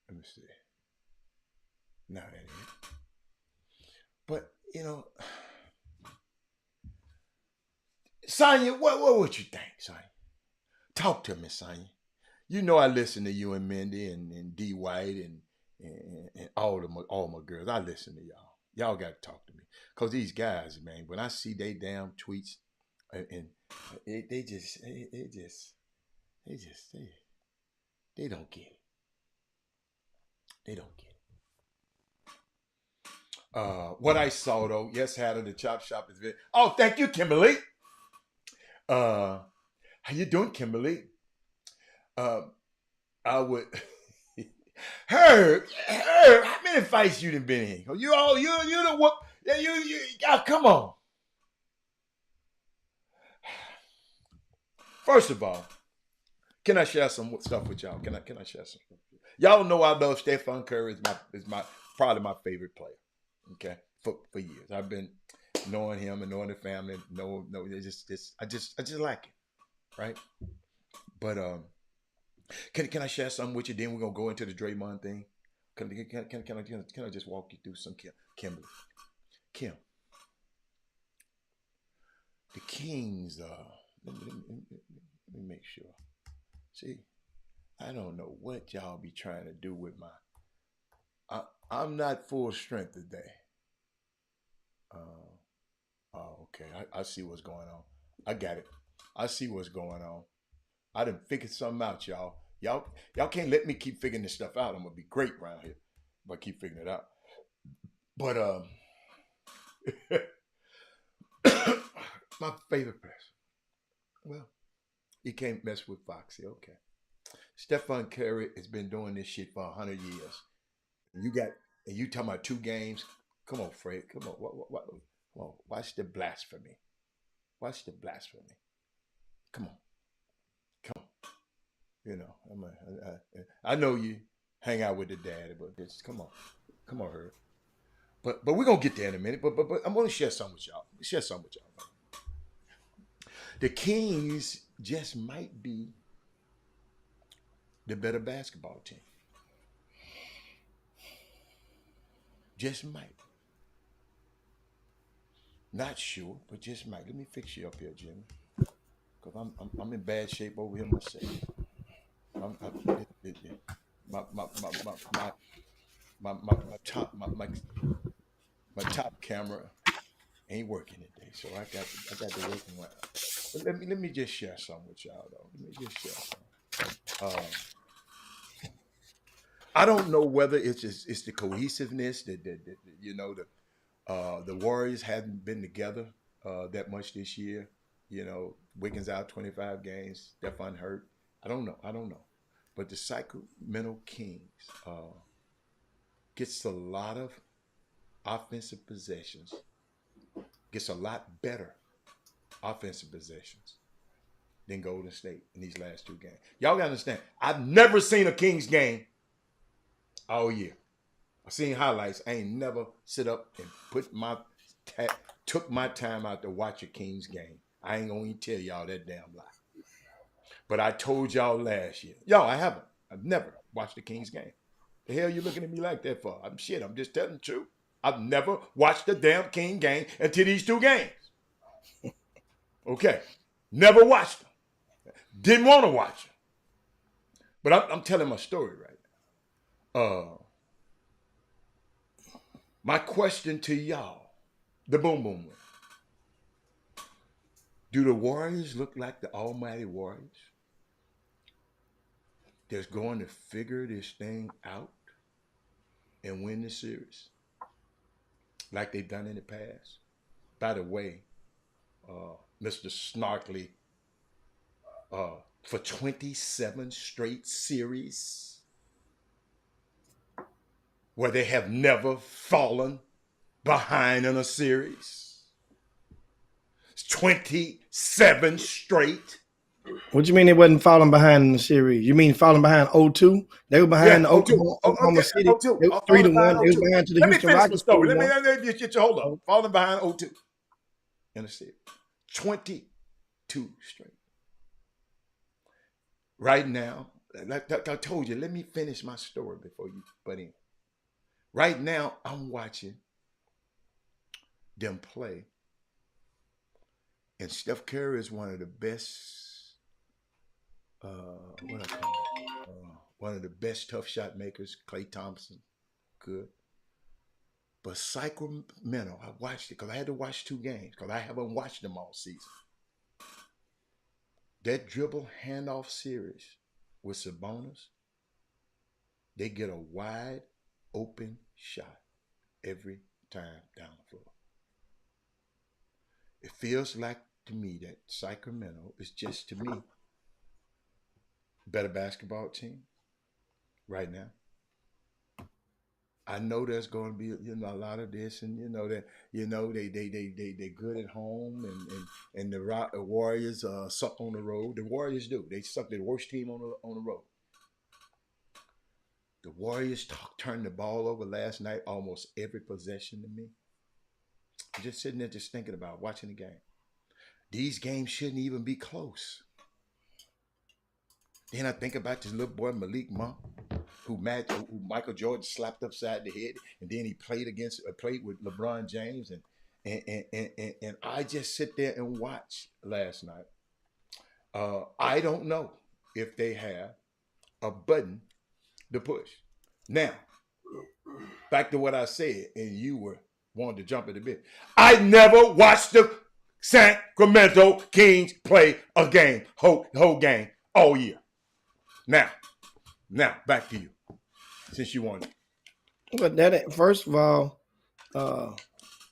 Let me see. No, that ain't it. But, you know, Sonya, what would you think, Sonya? Talk to me, Sonya. You know I listen to you and Mindy and D White and all my girls. I listen to y'all. Y'all got to talk to me. Because these guys, man, when I see they damn tweets, and they don't get it. They don't get it. What I saw though, yes, had of the Chop Shop is very. Oh, thank you, Kimberly. How you doing, Kimberly? I would. Herb, how many fights you done been in? You the whoop. Yeah, you come on. First of all, can I share some stuff with y'all? Can I share some stuff? Y'all know I love Stephen Curry is my probably my favorite player. Okay, for years I've been knowing him and knowing the family. No, I just like it, right? But can I share something with you? Then we're gonna go into the Draymond thing. Can I just walk you through some Kimberly? Kim, the Kings. Let me make sure. See, I don't know what y'all be trying to do with my. I'm not full strength today. Oh, okay. I see what's going on. I got it. I see what's going on. I done figured something out, y'all. Y'all can't let me keep figuring this stuff out. I'm gonna be great around here if I keep figuring it out. But my favorite person. Well, you can't mess with Foxy. Okay. Stephen Curry has been doing this shit for 100 years. You talking about 2 games? Come on, Fred. Come on. What, come on. Watch the blasphemy. Watch the blasphemy. Come on. Come on. You know, I know you hang out with the daddy, but just come on, Herb. But we're gonna get there in a minute. But I'm gonna share something with y'all. The Kings just might be the better basketball team. Just might. Not sure, but just might. Let me fix you up here, Jimmy, because I'm in bad shape over here myself. My top camera ain't working today, so I got to work one. But let me just share something with y'all though. Let me just share something. I don't know whether it's the cohesiveness that you know the Warriors hadn't been together that much this year. You know, Wiggins out 25 games, Stephon hurt. I don't know. But the Sacramento Kings gets a lot of offensive possessions, gets a lot better offensive possessions than Golden State in these last 2 games. Y'all gotta understand, I've never seen a Kings game all year. I've seen highlights. I ain't never sit up and took my time out to watch a Kings game. I ain't gonna even tell y'all that damn lie. But I told y'all last year. Yo, I haven't. I've never watched a Kings game. The hell you looking at me like that for? I'm just telling the truth. I've never watched a damn King game until these 2 games. Okay. Never watched them. Didn't want to watch them. But I'm telling my story right now. My question to y'all, the Boom Boom Win. Do the Warriors look like the almighty Warriors that's going to figure this thing out and win the series like they've done in the past? By the way, Mr. Snarkly, for 27 straight series where they have never fallen behind in a series. 27 straight. What you mean they wasn't falling behind in the series? You mean falling behind 0-2? They were behind Yeah, the 0-2. Oklahoma Okay, City. 0-2. They were Falling 3-1. behind They was 0-2. behind to the Let me Houston finish my Rockets story. Let 3-1. me just get you hold up. Falling behind 0-2 in the series. 22 straight. Right now, like I told you, let me finish my story before you butt in. Right now, I'm watching them play, and Steph Curry is one of the best. What I call it? One of the best tough shot makers. Klay Thompson, good. But Sacramento, I watched it because I had to watch 2 games because I haven't watched them all season. That dribble handoff series with Sabonis, they get a wide open shot every time down the floor. It feels like to me that Sacramento is just, to me, better basketball team right now. I know there's going to be a lot of this, and they good at home, and the Warriors suck on the road. The Warriors do. They suck. They're the worst team on the road. The Warriors turned the ball over last night almost every possession to me. I'm just sitting there just thinking about watching the game. These games shouldn't even be close. Then I think about this little boy Malik Monk, who Michael Jordan slapped upside the head, and then he played with LeBron James, and I just sit there and watch last night. I don't know if they have a button to push. Now, back to what I said, and you were wanting to jump in a bit. I never watched the Sacramento Kings play a game, whole game, all year. Now, back to you, since you wanted. But that ain't, first of all, that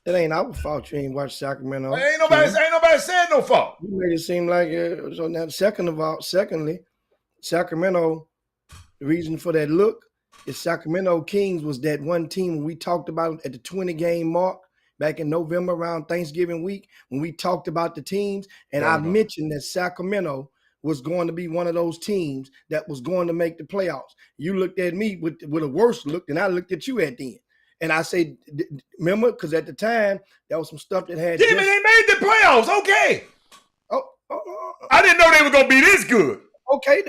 ain't our fault. You ain't watched Sacramento. Ain't nobody saying no fault. You made it seem like so. Now, secondly, Sacramento. The reason for that look is Sacramento Kings was that one team when we talked about at the 20-game mark back in November around Thanksgiving week when we talked about the teams, and I mentioned that Sacramento was going to be one of those teams that was going to make the playoffs. You looked at me with a worse look than I looked at you at then. And I said, remember, because at the time, there was some stuff that had Jimmy, they made the playoffs, okay. I didn't know they were going to be this good. Okay,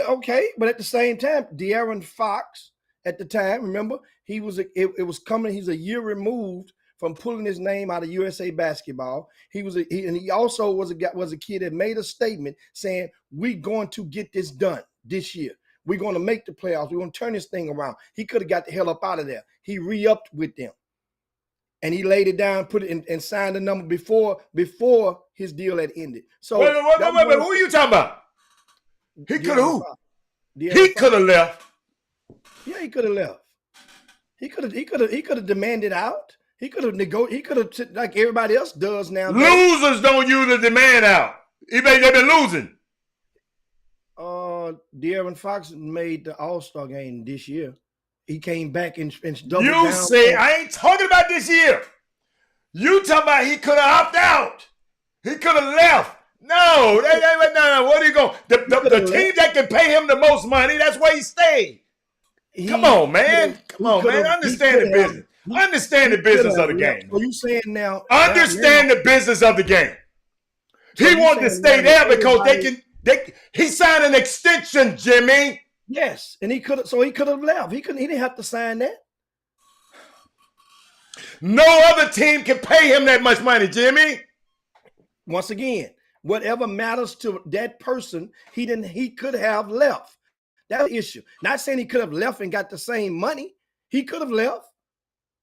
but at the same time, De'Aaron Fox at the time, remember, he was he's a year removed from pulling his name out of USA basketball. He also was a kid that made a statement saying, we're going to get this done this year. We're going to make the playoffs. We're going to turn this thing around. He could have got the hell up out of there. He re-upped with them. And he laid it down, put it in, and signed the number before his deal had ended. So wait, who are you talking about? He could have who? He could have left. Yeah, he could have left. He could have demanded out. He could have negotiated. He could have, like everybody else does now. Losers don't usually demand out. They've been losing. De'Aaron Fox made the All-Star game this year. He came back and doubled you down. You say I ain't talking about this year. You talking about he could have opted out. He could have left. No. What are you going? The team that can pay him the most money, that's where he stayed. Come on, man. Understand the business. Understand the business of the game. What are you saying now? Understand the business of the game. He wanted to stay there because he signed an extension, Jimmy. Yes, and he could have left. He didn't have to sign that. No other team can pay him that much money, Jimmy. Once again, whatever matters to that person, he could have left. That's the issue. Not saying he could have left and got the same money. He could have left.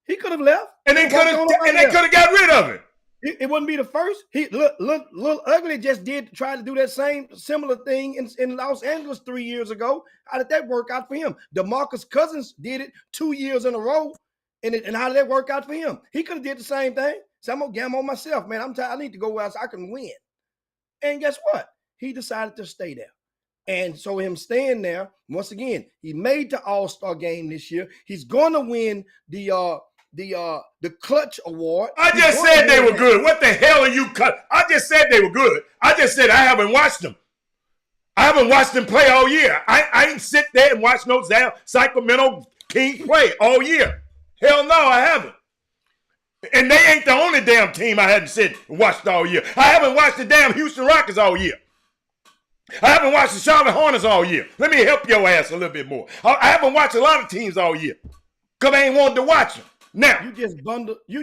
And they could have got rid of it. It wouldn't be the first. He Lil Ugly just did try to do that similar thing in Los Angeles 3 years ago. How did that work out for him? DeMarcus Cousins did it 2 years in a row. And how did that work out for him? He could have did the same thing. So I'm gonna gamble on myself, man. I'm tired. I need to go where I can win. And guess what? He decided to stay there. And so him staying there, once again, he made the All-Star game this year. He's going to win the Clutch Award. I just said they were good. What the hell are you cut? I just said they were good. I just said I haven't watched them. I haven't watched them play all year. I ain't sit there and watch no Sacramento Kings play all year. Hell no, I haven't. And they ain't the only damn team I hadn't sit and watched all year. I haven't watched the damn Houston Rockets all year. I haven't watched the Charlotte Hornets all year. Let me help your ass a little bit more. I haven't watched a lot of teams all year because I ain't wanted to watch them. Now You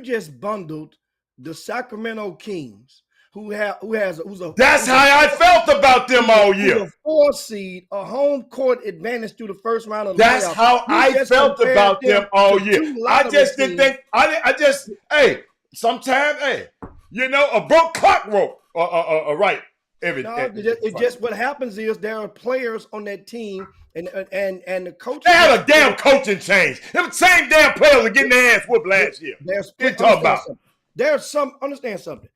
just bundled the Sacramento Kings, who's a that's how I felt about them all year. a 4 seed, a home court advantage through the first round of the That's playoffs. how I felt about them all year. I just didn't think. Sometimes, a broke clock rope. Right. It just what happens is there are players on that team, and the coach. They had a damn coaching change. Them same damn players were getting their ass whooped last year. Understand something.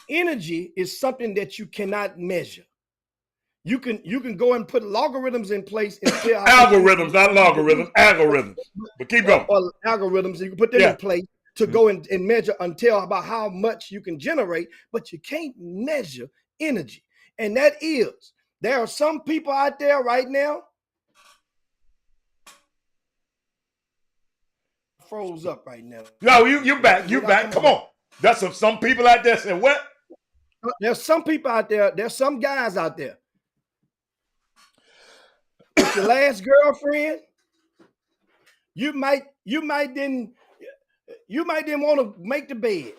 Energy is something that you cannot measure. You can go and put logarithms in place and algorithms, not logarithms, algorithms. But keep going. Or algorithms, you can put them in place to go and measure until about how much you can generate, but you can't measure energy. And that is, there are some people out there right now froze up right now. No, you back. You back. Come on. That's some people out there saying what? There's some people out there. There's some guys out there. With your last girlfriend, you might didn't want to make the bed.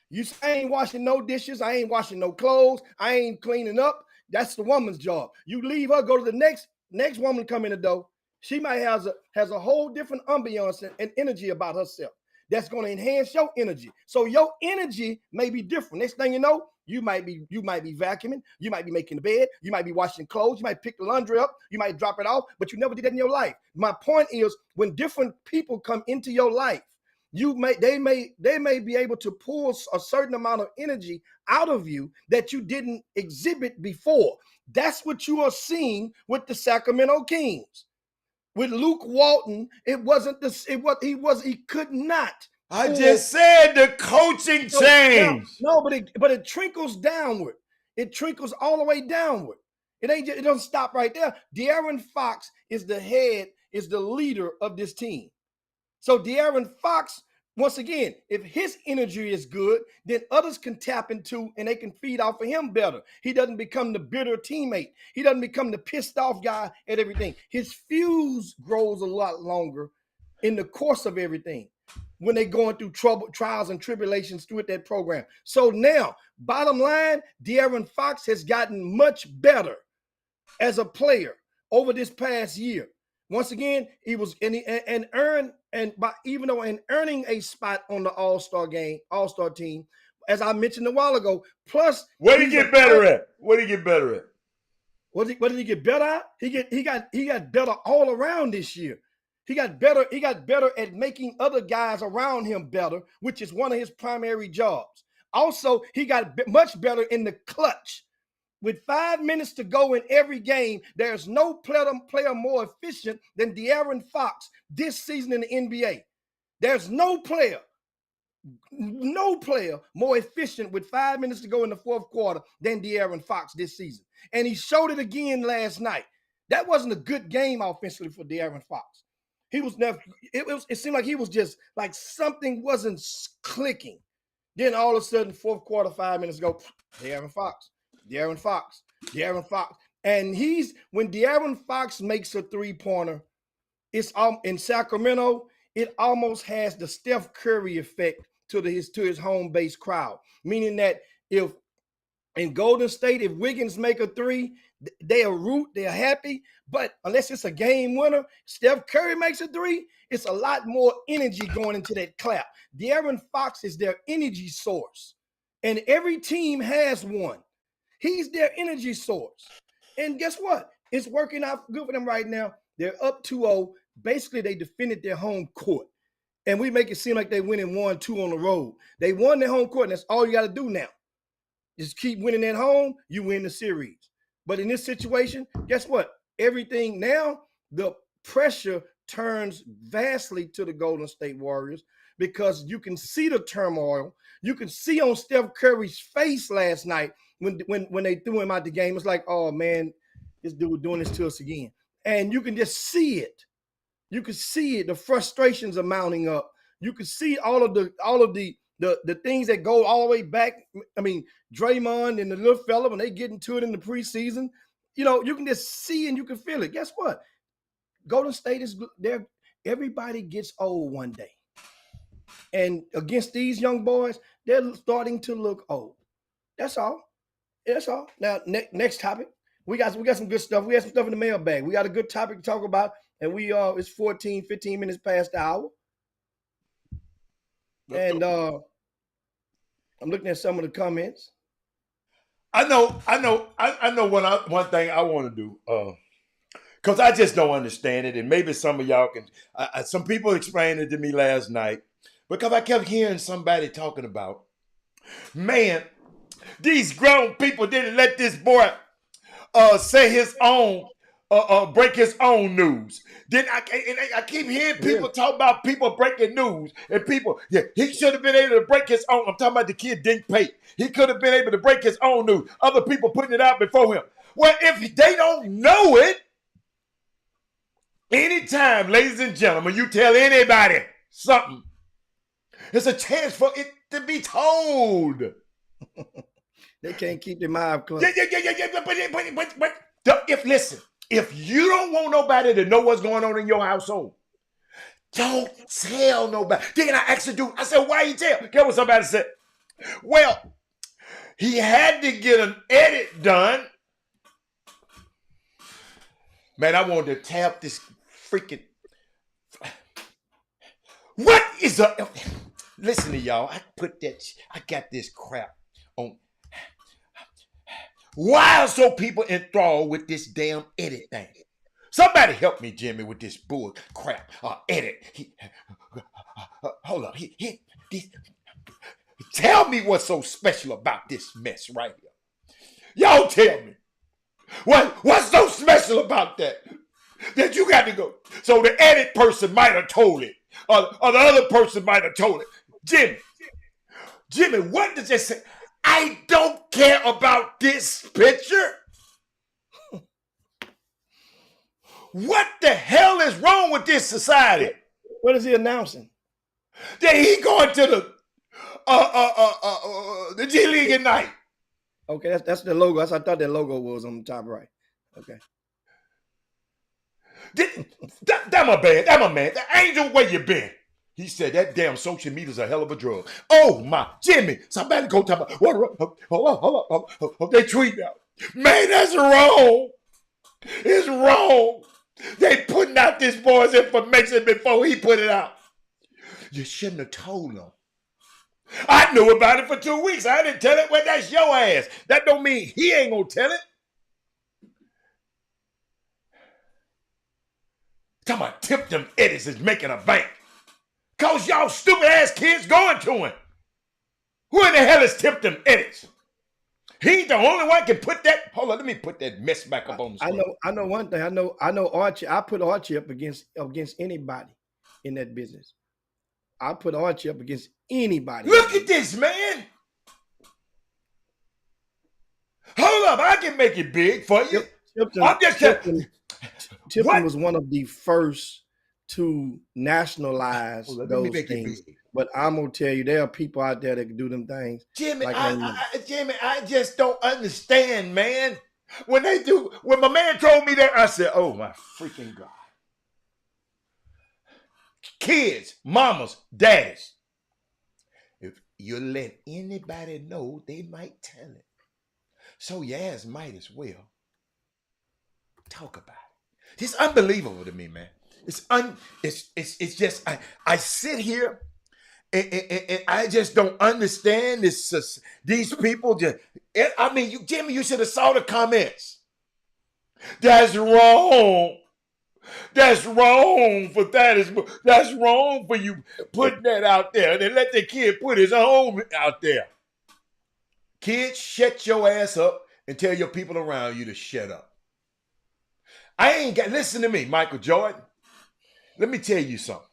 You say, I ain't washing no dishes. I ain't washing no clothes. I ain't cleaning up. That's the woman's job. You leave her, go to the next woman come in the door. She might has a whole different ambiance and energy about herself. That's going to enhance your energy. So your energy may be different. Next thing you know, you might be vacuuming, you might be making the bed, you might be washing clothes, you might pick the laundry up, you might drop it off, but you never did that in your life. My point is, when different people come into your life, they may be able to pull a certain amount of energy out of you that you didn't exhibit before. That's what you are seeing with the Sacramento Kings. With Luke Walton, he could not. I just said the coaching change. But it trickles downward. It trickles all the way downward. It doesn't stop right there. De'Aaron Fox is the leader of this team. So De'Aaron Fox, once again, if his energy is good, then others can tap into and they can feed off of him better. He doesn't become the bitter teammate. He doesn't become the pissed off guy at everything. His fuse grows a lot longer in the course of everything when they're going through trials and tribulations through that program. So now, bottom line, De'Aaron Fox has gotten much better as a player over this past year. Once again, he was even though in earning a spot on the All-Star team, as I mentioned a while ago. Plus, what did he get better at? What did he get better at? What did he get better at? He got better all around this year. He got better at making other guys around him better, which is one of his primary jobs. Also, he got much better in the clutch. With 5 minutes to go in every game, there's no player more efficient than De'Aaron Fox this season in the NBA. There's no player more efficient with 5 minutes to go in the fourth quarter than De'Aaron Fox this season. And he showed it again last night. That wasn't a good game offensively for De'Aaron Fox. It seemed like he was just like something wasn't clicking. Then all of a sudden, fourth quarter, 5 minutes ago, De'Aaron Fox. And when De'Aaron Fox makes a three-pointer, it's in Sacramento, it almost has the Steph Curry effect to his home base crowd. Meaning that if in Golden State, if Wiggins make a three, they're happy. But unless it's a game winner, Steph Curry makes a three, it's a lot more energy going into that clap. De'Aaron Fox is their energy source. And every team has one. He's their energy source. And guess what? It's working out good for them right now. They're up 2-0. Basically, they defended their home court. And we make it seem like they went and won 2 on the road. They won their home court, and that's all you got to do now. Just keep winning at home, you win the series. But in this situation, guess what? Everything now, the pressure turns vastly to the Golden State Warriors because you can see the turmoil. You can see on Steph Curry's face last night when they threw him out the game. It's like, oh man, this dude doing this to us again. And you can just see it. You can see it. The frustrations are mounting up. You can see all of the things that go all the way back. I mean, Draymond and the little fella, when they get into it in the preseason, you can just see and you can feel it. Guess what? Golden State is there. Everybody gets old one day. And against these young boys, they're starting to look old. That's all. That's all. Now, next topic. We got some good stuff. We have some stuff in the mailbag. We got a good topic to talk about. And it's 15 minutes past the hour. And I'm looking at some of the comments. I know one thing I want to do. Because I just don't understand it. And maybe some of y'all can. Some people explained it to me last night. Because I kept hearing somebody talking about, man, these grown people didn't let this boy say his own, break his own news. Then I keep hearing people talk about people breaking news. And people, he should have been able to break his own. I'm talking about the kid Dink Pate. He could have been able to break his own news. Other people putting it out before him. Well, if they don't know it, anytime, ladies and gentlemen, you tell anybody something, there's a chance for it to be told. They can't keep their mouth closed. But if you don't want nobody to know what's going on in your household, don't tell nobody. Then I asked the dude, I said, why he tell? Guess what somebody said? Well, he had to get an edit done. Man, I wanted to tap this freaking... What is a... Listen to y'all. I got this crap on. Why are so people enthralled with this damn edit thing? Somebody help me, Jimmy, with this bull crap. Edit. Hold up. Tell me what's so special about this mess right here. Y'all tell me. What's so special about that? That you got to go. So the edit person might have told it. Or the other person might have told it. Jimmy, what does it say? I don't care about this picture. What the hell is wrong with this society? What is he announcing? That he going to the G League at night. Okay, that's the logo. I thought that logo was on the top right. Okay. That my bad. That my man. The Angel, where you been? He said that damn social media's a hell of a drug. Oh my, Jimmy, somebody go talk about what? Hold on. They tweet out. Man, that's wrong. It's wrong. They putting out this boy's information before he put it out. You shouldn't have told him. I knew about it for 2 weeks. I didn't tell it. Well, that's your ass. That don't mean he ain't gonna tell it. Talking about tip them edits is making a bank. Cause y'all stupid ass kids going to him. Who in the hell is tip them edits? He's the only one can put that. Hold on, let me put that mess back up on the screen. I know one thing. I know Archie. I put Archie up against anybody in that business. I put Archie up against anybody. Look at this, man. Hold up, I can make it big for you. I'm just telling. Tipton was one of the first to nationalize those things. But I'm gonna tell you, there are people out there that can do them things. Jimmy, Jimmy, I just don't understand, man. When my man told me that, I said, "Oh my freaking God!" Kids, mamas, daddies, if you let anybody know, they might tell it. So your ass might as well talk about it. It's unbelievable to me, man. It's just I sit here and I just don't understand this. These people just. I mean, Jimmy, you should have saw the comments. That's wrong. That's wrong for that. That's wrong for you putting that out there. And then let the kid put his own out there. Kids, shut your ass up and tell your people around you to shut up. Listen to me, Michael Jordan. Let me tell you something.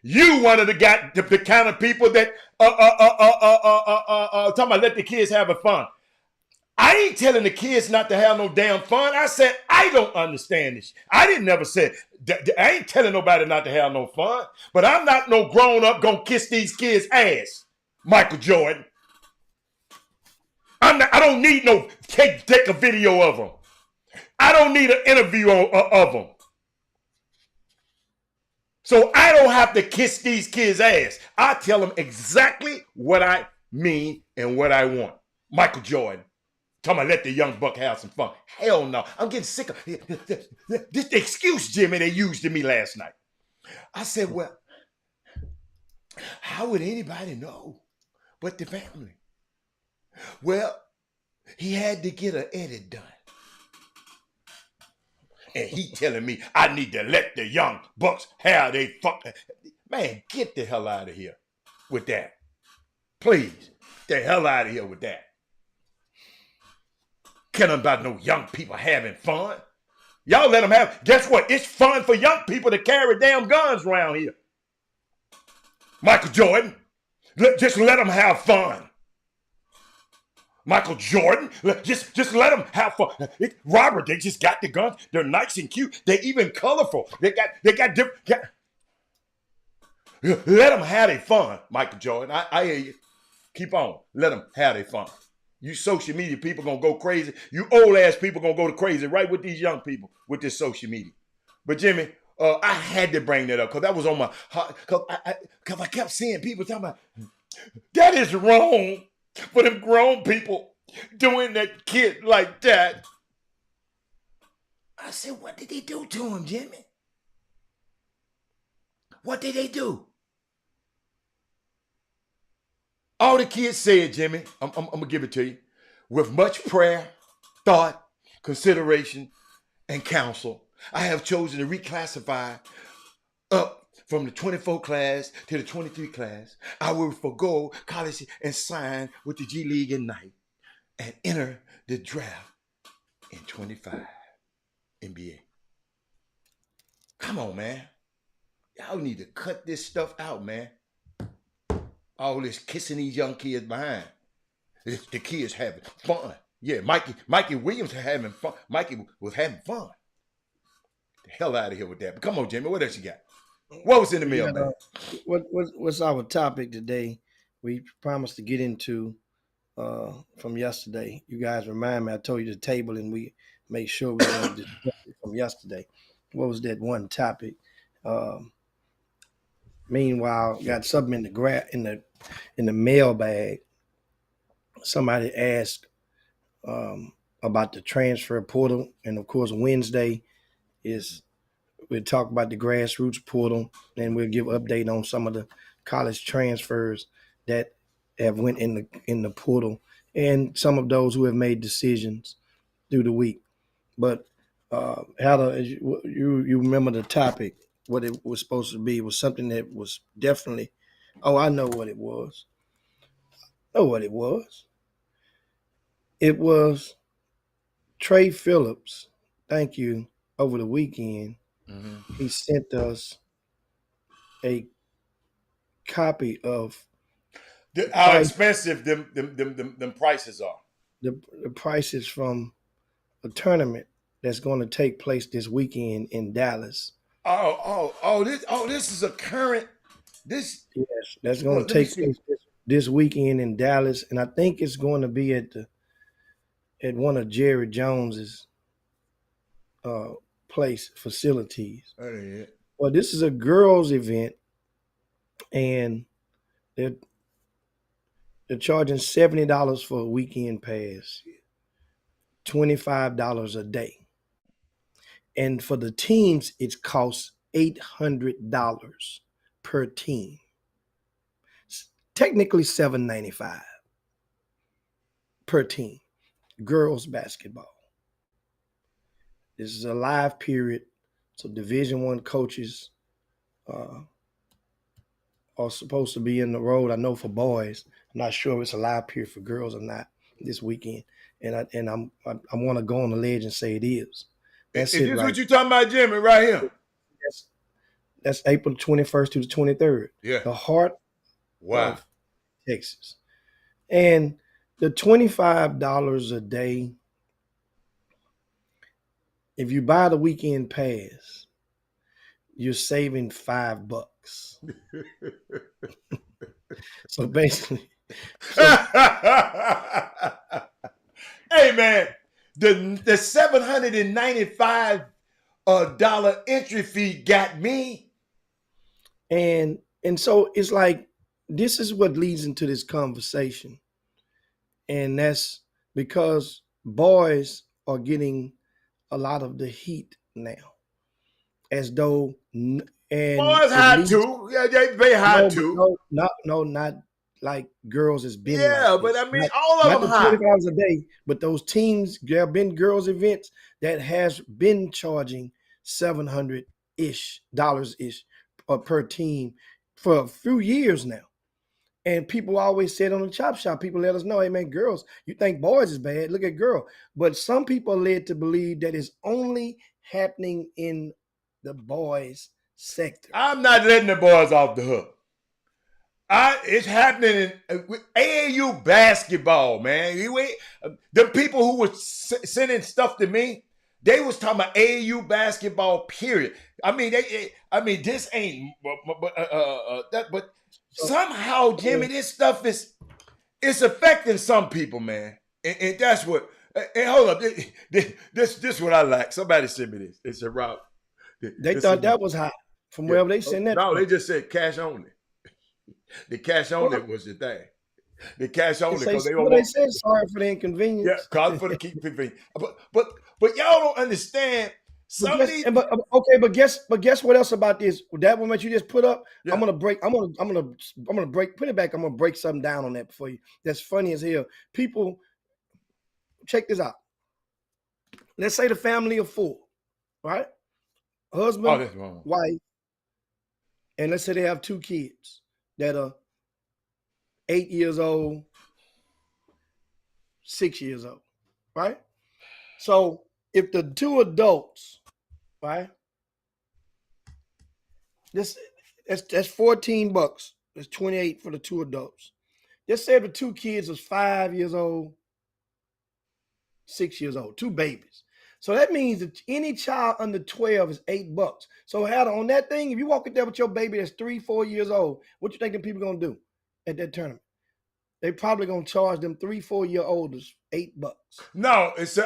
You one of the kind of people that talking about let the kids have fun. I ain't telling the kids not to have no damn fun. I said, I don't understand this. I didn't never say, I ain't telling nobody not to have no fun, but I'm not no grown up gonna kiss these kids' ass, Michael Jordan. I don't need no take a video of them. I don't need an interview of them. So I don't have to kiss these kids' ass. I tell them exactly what I mean and what I want. Michael Jordan. Talking about let the young buck have some fun. Hell no. I'm getting sick of this excuse, Jimmy, they used to me last night. I said, well, how would anybody know but the family? Well, he had to get an edit done. And he telling me I need to let the young bucks have they fuck. Man, get the hell out of here with that. Please, the hell out of here with that. Caring about no young people having fun. Y'all let them have. Guess what? It's fun for young people to carry damn guns around here. Michael Jordan, just let them have fun. Michael Jordan, just let them have fun. Robert, they just got the guns. They're nice and cute. They're even colorful. They got different. Let them have their fun, Michael Jordan. I hear you. Keep on. Let them have their fun. You social media people gonna go crazy. You old ass people gonna go to crazy right with these young people with this social media. But Jimmy, I had to bring that up because that was on my heart. Because I kept seeing people talking about that is wrong for them grown people doing that kid like that. I said, what did they do to him, Jimmy? What did they do? All the kids said, Jimmy, I'm going to give it to you. With much prayer, thought, consideration, and counsel, I have chosen to reclassify up from the 24 class to the 23 class. I will forego college and sign with the G League Ignite and enter the draft in 25 NBA. Come on, man. Y'all need to cut this stuff out, man. All this kissing these young kids behind. The kids having fun. Yeah, Mikey Williams having fun. Mikey was having fun. The hell out of here with that. But come on, Jimmy, what else you got? What was in the mail, man? What's our topic today? We promised to get into from yesterday. You guys remind me, I told you the table and we made sure we discussed it from yesterday. What was that one topic? Meanwhile, got something in the mailbag. Somebody asked about the transfer portal, and of course, Wednesday we'll talk about the grassroots portal, and we'll give update on some of the college transfers that have went in the portal, and some of those who have made decisions through the week. But Heather, you remember the topic? What it was supposed to be? It was something that was definitely. Oh, I know what it was. It was Trey Phillips. Thank you. Over the weekend, he sent us a copy of how expensive them prices are. The prices from a tournament that's going to take place this weekend in Dallas. This is a current. Yes, that's going to take place this weekend in Dallas, and I think it's going to be at one of Jerry Jones's facilities. Oh, yeah. Well, this is a girls' event, and they're charging $70 for a weekend pass, $25 a day. And for the teams, it costs $800 per team. Technically $795 per team. Girls basketball. This is a live period, so Division I coaches are supposed to be in the road. I know for boys, I'm not sure if it's a live period for girls or not this weekend. And I want to go on the ledge and say it is. Is this what you talking about, Jimmy, right here? That's April 21st to the 23rd. Yeah. The heart of Texas. And The $25 a day, if you buy the weekend pass, you're saving $5. So basically, so Hey man, the $795 dollar entry fee got me. and so it's like this is what leads into this conversation. And that's because boys are getting a lot of the heat now, as though and Boys it hot leads too. Yeah, they hot no, but too. no, not like girls has been like Yeah, but this. I mean, all of Not them the hot. $20 a day, but those teams, there have been girls events that has been charging $700-ish per team for a few years now. And people always said on the Chop Shop, people let us know, hey man, girls, you think boys is bad, look at girl. But some people are led to believe that it's only happening in the boys sector. I'm not letting the boys off the hook. It's happening in with AAU basketball, man. The people who were sending stuff to me, they was talking about AAU basketball. Period. I mean, this ain't. But So, somehow, Jimmy, this stuff it's affecting some people, man. And that's what. And hold up, this what I like. Somebody sent me this. It said, Rob. they thought that was hot from Yeah. wherever they sent that No, from. they just said cash only. The cash only Well, was the thing. The cash they only say, because they don't what they want. said, sorry for the Yeah, inconvenience. cause for the keep people. But y'all don't understand. But Some of guess, these. okay, but guess what else about this? That one that you just put up, Yeah. I'm gonna break, put it back. I'm gonna break something down on that for you. That's funny as hell. People, check this out. Let's say the family of four, right? Oh, Husband, that's wrong. wife, and let's say they have two kids that are 8 years old, 6 years old, right? So if the two adults, right? This that's $14. That's 28 for the two adults. Just say the two kids was 5 years old, 6 years old, two babies. So that means that any child under 12 is $8. So on that thing, if you walk in there with your baby that's 3, 4 years old, what you think the people gonna do at that tournament? They probably gonna charge them 3, 4 year olds $8. No, it's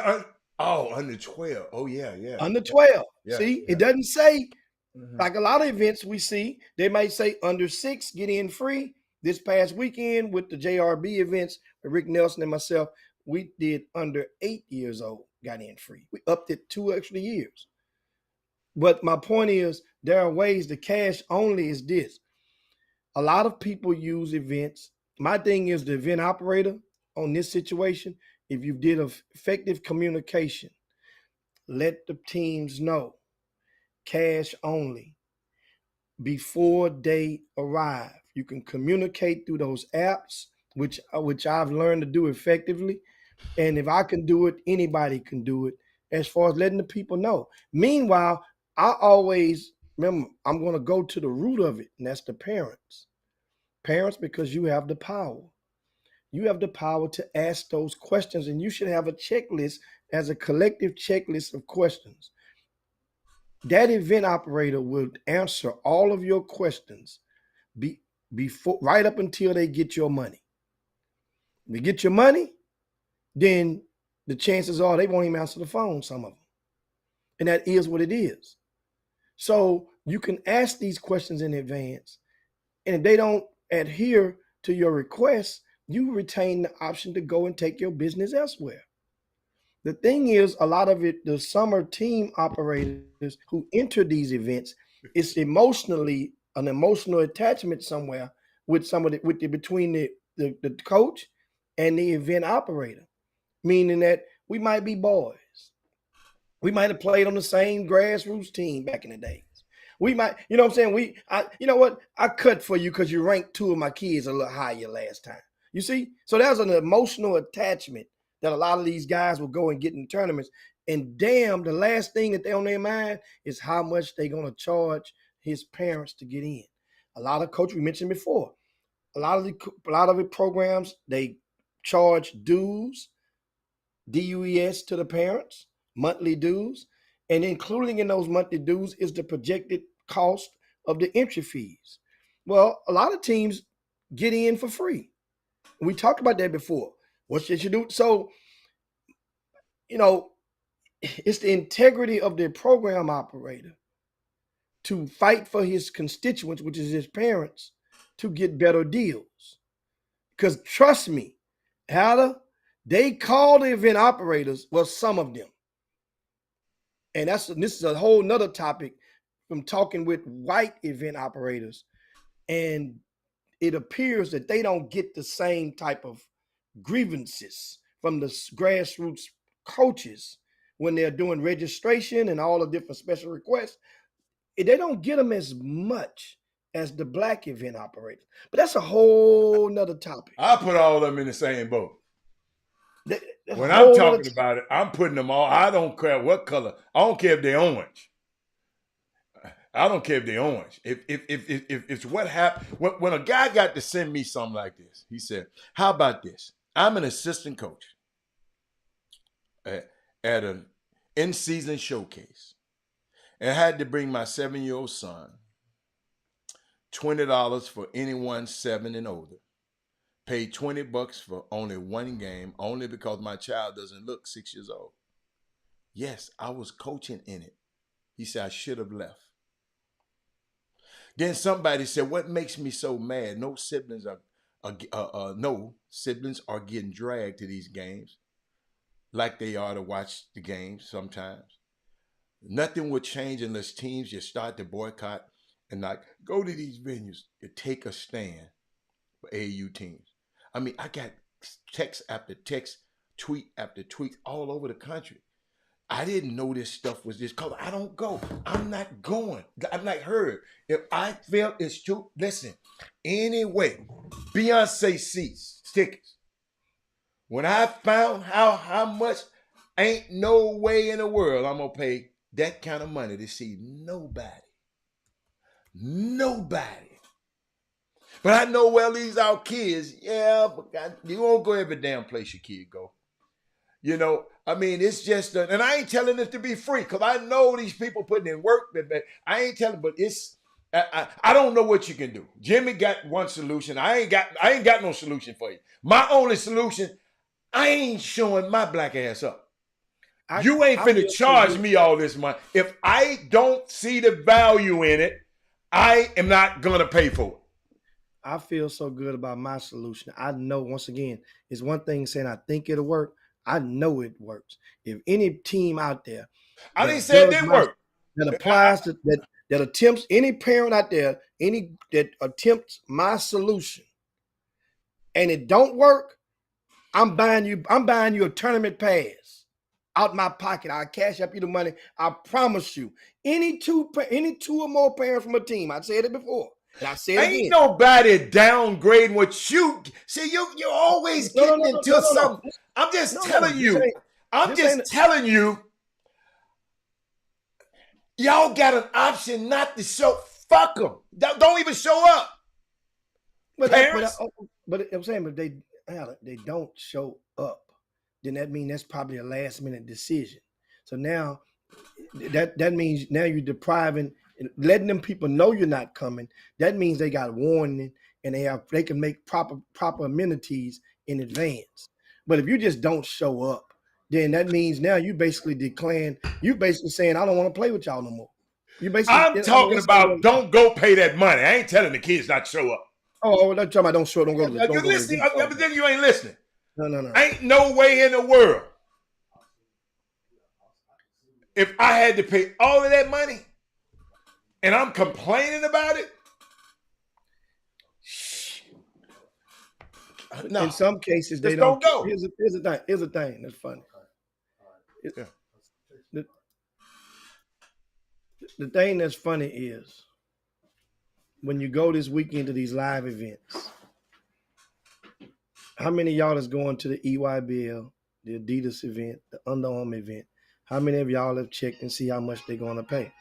under 12. Oh yeah. Under 12. Yeah. See, Yeah. it doesn't say Mhm. like a lot of events we see, they might say under 6, get in free. This past weekend with the JRB events, with Rick Nelson and myself, we did under 8 years old, got in free. We upped it 2 extra years. But my point is, there are ways the cash only is this. A lot of people use events. My thing is the event operator on this situation, if you did effective communication, let the teams know cash only before they arrive. You can communicate through those apps, which I've learned to do effectively. And if I can do it, anybody can do it as far as letting the people know. Meanwhile, I always remember I'm going to go to the root of it, and that's the parents. Parents, because you have the power. You have the power to ask those questions, and you should have a checklist as a collective checklist of questions. That event operator will answer all of your questions before right up until they get your money. If they get your money, then the chances are they won't even answer the phone, some of them. And that is what it is. So you can ask these questions in advance. And if they don't adhere to your requests, you retain the option to go and take your business elsewhere. The thing is, a lot of it, the summer team operators who enter these events, it's emotionally an emotional attachment somewhere with between the coach and the event operator, meaning that we might be boys. We might have played on the same grassroots team back in the days. We might, you know what I'm saying? You know what? I cut for you because you ranked 2 of my kids a little higher last time. You see? So there's an emotional attachment that a lot of these guys will go and get in tournaments. And damn, the last thing that they on their mind is how much they're going to charge his parents to get in. A lot of coaches, we mentioned before, a lot of the programs, they charge dues, DUES to the parents, monthly dues, and including in those monthly dues is the projected cost of the entry fees. Well, a lot of teams get in for free. We talked about that before. What should you do? So, it's the integrity of the program operator to fight for his constituents, which is his parents, to get better deals. Because trust me, Hada, they call the event operators, well, some of them. And this is a whole nother topic from talking with white event operators. And it appears that they don't get the same type of grievances from the grassroots coaches when they're doing registration and all the different special requests. They don't get them as much as the black event operators. But that's a whole nother topic. I put all of them in the same boat. That's When a I'm whole talking nother about it, I'm putting them all. I don't care what color. I don't care if they're orange. I don't care if they're orange. If it's what happened when a guy got to send me something like this, he said, "How about this? I'm an assistant coach at an in-season showcase, and I had to bring my 7-year-old son $20 for anyone 7 and older. Paid $20 for only one game, only because my child doesn't look 6 years old. Yes, I was coaching in it." He said, "I should have left." Then somebody said, "What makes me so mad? No siblings are getting dragged to these games like they are to watch the games sometimes. Nothing will change unless teams just start to boycott and not go to these venues to take a stand for AAU teams." I mean, I got text after text, tweet after tweet all over the country. I didn't know this stuff was this color. I don't go. I'm not going. I'm not heard. If I feel it's true, listen. Anyway, Beyonce seats, tickets. When I found how much, ain't no way in the world I'm gonna pay that kind of money to see nobody. Nobody. But I know, well, these our kids. Yeah, but God, you won't go every damn place your kid go. I mean, it's just, and I ain't telling it to be free because I know these people putting in work. I ain't telling, but it's, I don't know what you can do. Jimmy got one solution. I ain't got no solution for you. My only solution, I ain't showing my black ass up. You ain't finna charge me all this money. If I don't see the value in it, I am not gonna pay for it. I feel so good about my solution. I know, once again, it's one thing saying I think it'll work. I know it works. If any team out there, I didn't say it didn't work. That applies to that attempts, any parent out there, any that attempts my solution, and it don't work, I'm buying you a tournament pass out my pocket. I'll cash up you the money. I promise you. Any two or more parents from a team, I said it before. And I say it again. Ain't nobody downgrading what you see. You're always getting into something. I'm just telling you. I'm just telling you. Y'all got an option not to show. Fuck them. Don't even show up. But I'm saying, if they don't show up, then that means that's probably a last minute decision. So now that means now you're depriving, letting them people know you're not coming. That means they got warning and they can make proper amenities in advance. But if you just don't show up, then that means now you basically declaring, you basically saying, I don't want to play with y'all no more. I'm talking about don't go pay that money. I ain't telling the kids not to show up. Oh, that's talking about don't show up, don't go to the You're listening. Then you ain't listening. No. Ain't no way in the world. If I had to pay all of that money and I'm complaining about it, no. In some cases, they don't go. Here's the thing that's funny. The thing that's funny is when you go this weekend to these live events, how many of y'all is going to the EYBL, the Adidas event, the Under Armour event? How many of y'all have checked and see how much they're going to pay?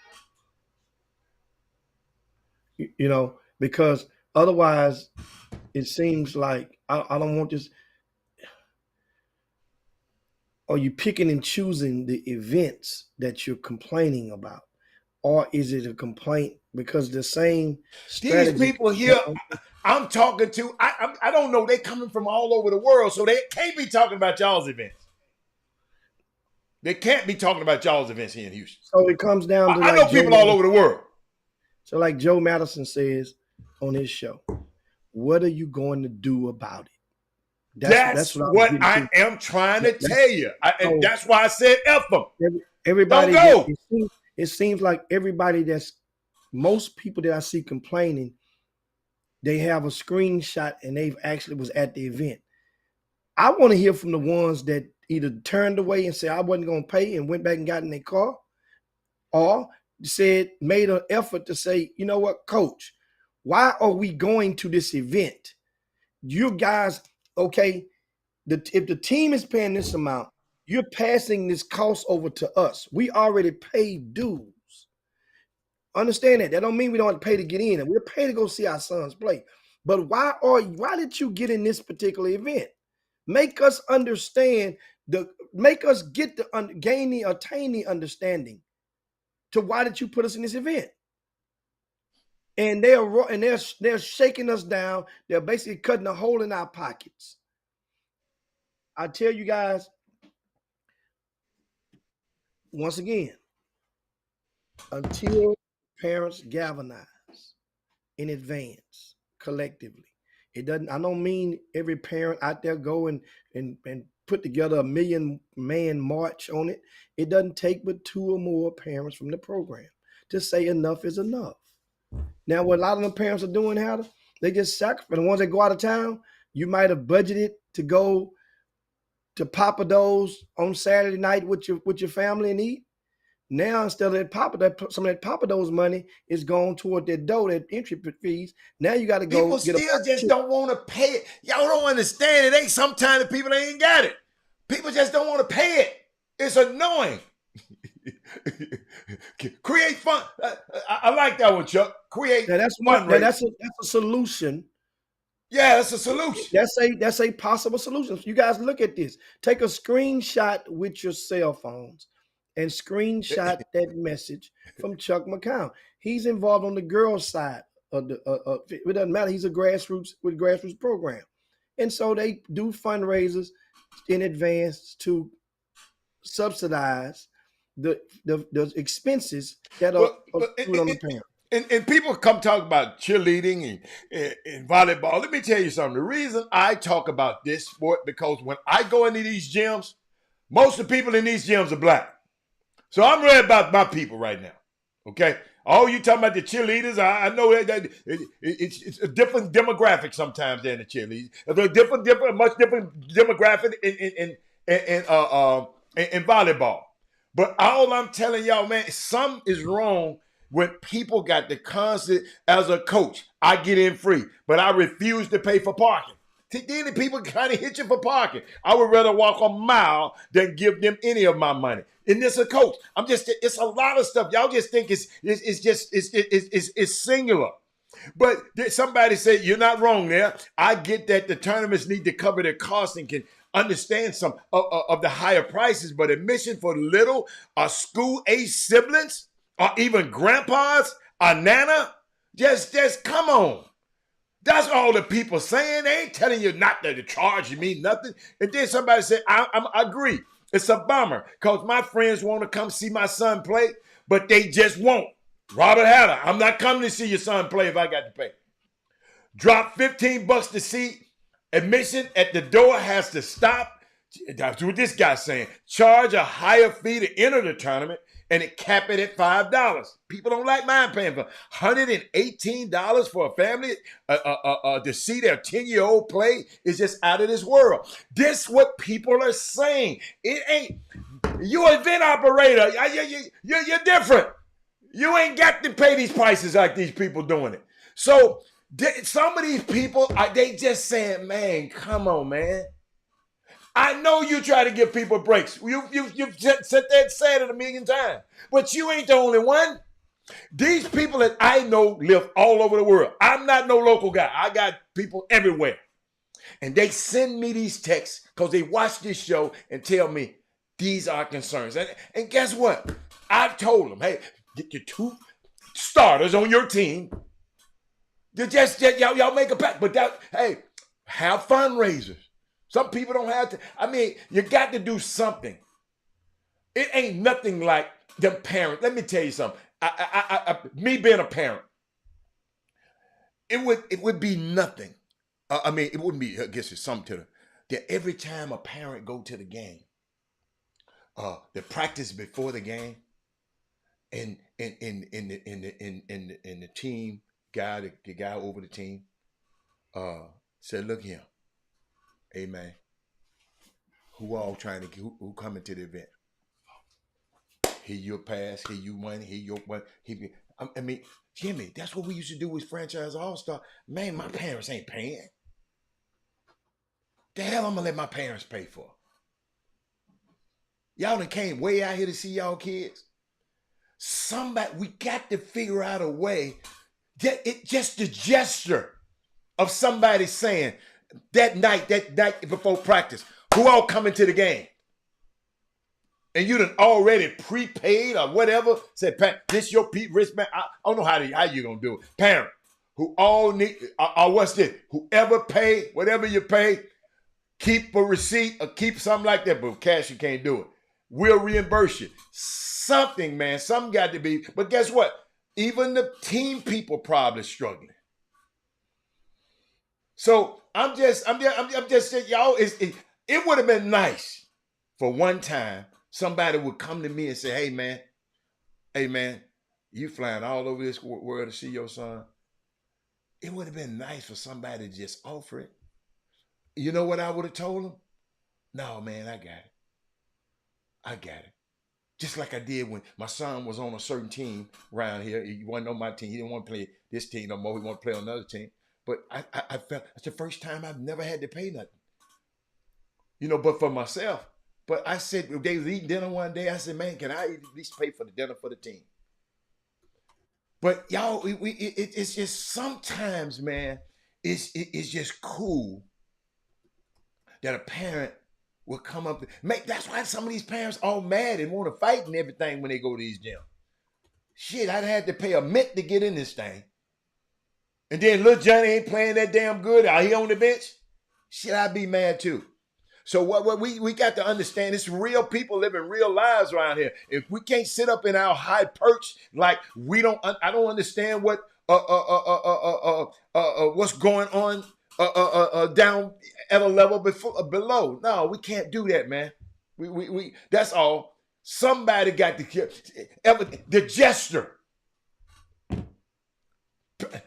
Because otherwise it seems like I don't want this. Are you picking and choosing the events that you're complaining about? Or is it a complaint because the same These strategy? people here I'm talking to, I don't know. They coming from all over the world, so they can't be talking about y'all's events. They can't be talking about y'all's events here in Houston. So it comes down to I know people all over the world. So like Joe Madison says on his show, what are you going to do about it? That's what I am trying to tell you. And that's why I said F them. Everybody, don't go. It seems like everybody most people that I see complaining, they have a screenshot and they've actually was at the event. I want to hear from the ones that either turned away and said I wasn't going to pay and went back and got in their car, or made an effort to say, you know what, coach, why are we going to this event? You guys, okay, if the team is paying this amount, you're passing this cost over to us. We already paid dues. Understand that. That don't mean we don't have to pay to get in, and we're paid to go see our sons play. But why did you get in this particular event? Make us understand make us attain the understanding to why did you put us in this event? And they're shaking us down. They're basically cutting a hole in our pockets. I tell you guys, once again, until parents galvanize in advance collectively, I don't mean every parent out there go and put together a 1 million man march on it. It doesn't take but 2 or more parents from the program to say enough is enough. Now, what a lot of the parents are doing, they just sacrifice. The ones that go out of town, you might have budgeted to go to Papa Do's on Saturday night with your family and eat. Now, instead of some of that Papa Do's money is going toward that dough, that entry fees. Now you got to go. People still just don't want to pay it. Y'all don't understand it. Ain't sometimes the people ain't got it. People just don't want to pay it. It's annoying. Create fun. I like that one, Chuck. Create fun. That's a solution. Yeah, that's a solution. That's a possible solution. You guys look at this. Take a screenshot with your cell phones and screenshot that message from Chuck McCown. He's involved on the girls' side of it doesn't matter. He's a grassroots program. And so they do fundraisers in advance to subsidize the expenses that are put on the parent. And people come talk about cheerleading and volleyball. Let me tell you something. The reason I talk about this sport, because when I go into these gyms, most of the people in these gyms are black. So I'm worried about my people right now. Okay? Oh, you talking about the cheerleaders? I know that it's a different demographic sometimes than the cheerleaders. It's a much different demographic in volleyball. But all I'm telling y'all, man, something is wrong when people got the concept. As a coach, I get in free, but I refuse to pay for parking. Then the people kind of hit you for parking. I would rather walk a mile than give them any of my money. And this a coach. It's a lot of stuff. Y'all just think it's singular. But somebody said, you're not wrong there. I get that the tournaments need to cover their costs and can understand some of the higher prices, but admission for little school-age siblings or even grandpas or nana, just come on. That's all the people saying. They ain't telling you not to charge me nothing. And then somebody said, I agree. It's a bummer because my friends want to come see my son play, but they just won't. Robert Hatter, I'm not coming to see your son play if I got to pay. Drop $15 to see. Admission at the door has to stop. That's what this guy's saying. Charge a higher fee to enter the tournament and it cap it at $5. People don't like mind paying for $118 for a family to see their 10-year-old play is just out of this world. This what people are saying. It ain't. You an event operator. You're different. You ain't got to pay these prices like these people doing it. So some of these people, they just saying, man, come on, man. I know you try to give people breaks. You've said that, said it 1,000,000 times. But you ain't the only one. These people that I know live all over the world. I'm not no local guy. I got people everywhere. And they send me these texts because they watch this show and tell me, These are concerns. And guess what? I told them, hey, get your 2 starters on your team. Y'all make a pact. But hey, have fundraisers. Some people don't have to. I mean, you got to do something. It ain't nothing like them parents. Let me tell you something. Me being a parent, it would be nothing. I mean, it wouldn't be. I guess it's something to that every time a parent go to the game, the practice before the game, and the team guy, the guy over the team, said, "Look here, hey man, who all trying to who coming to the event? Here your pass, here you money, here your money. I mean, Jimmy, that's what we used to do with Franchise All-Star. Man, my parents ain't paying. The hell I'm gonna let my parents pay for? Y'all done came way out here to see y'all kids. We got to figure out a way. Just the gesture of somebody saying that night before practice, who all coming to the game? And you done already prepaid or whatever. Said, this your wristband. I don't know how you gonna do it. Parent, who all need, or what's this? Whoever pay, whatever you pay, keep a receipt or keep something like that. But cash, you can't do it. We'll reimburse you. Something, man. Something got to be. But guess what? Even the team people probably struggling. So I'm just saying, y'all. It would have been nice for one time somebody would come to me and say, hey man, you flying all over this world to see your son. It would have been nice for somebody to just offer it. You know what I would have told them? No, man, I got it. Just like I did when my son was on a certain team around here. He wasn't on my team. He didn't want to play this team no more. He wanted to play on another team. But I felt it's the first time I've never had to pay nothing. But for myself. But I said, they was eating dinner one day. I said, man, can I at least pay for the dinner for the team? But y'all, it's just sometimes, man, it's just cool that a parent will come up. That's why some of these parents all mad and want to fight and everything when they go to these gyms. Shit, I'd had to pay a mint to get in this thing. And then little Johnny ain't playing that damn good. Are he on the bench? Shit, I'd be mad too. So what we got to understand, it's real people living real lives around here. If we can't sit up in our high perch, like I don't understand what what's going on down at a level below. No, we can't do that, man. We that's all. Somebody got the gesture.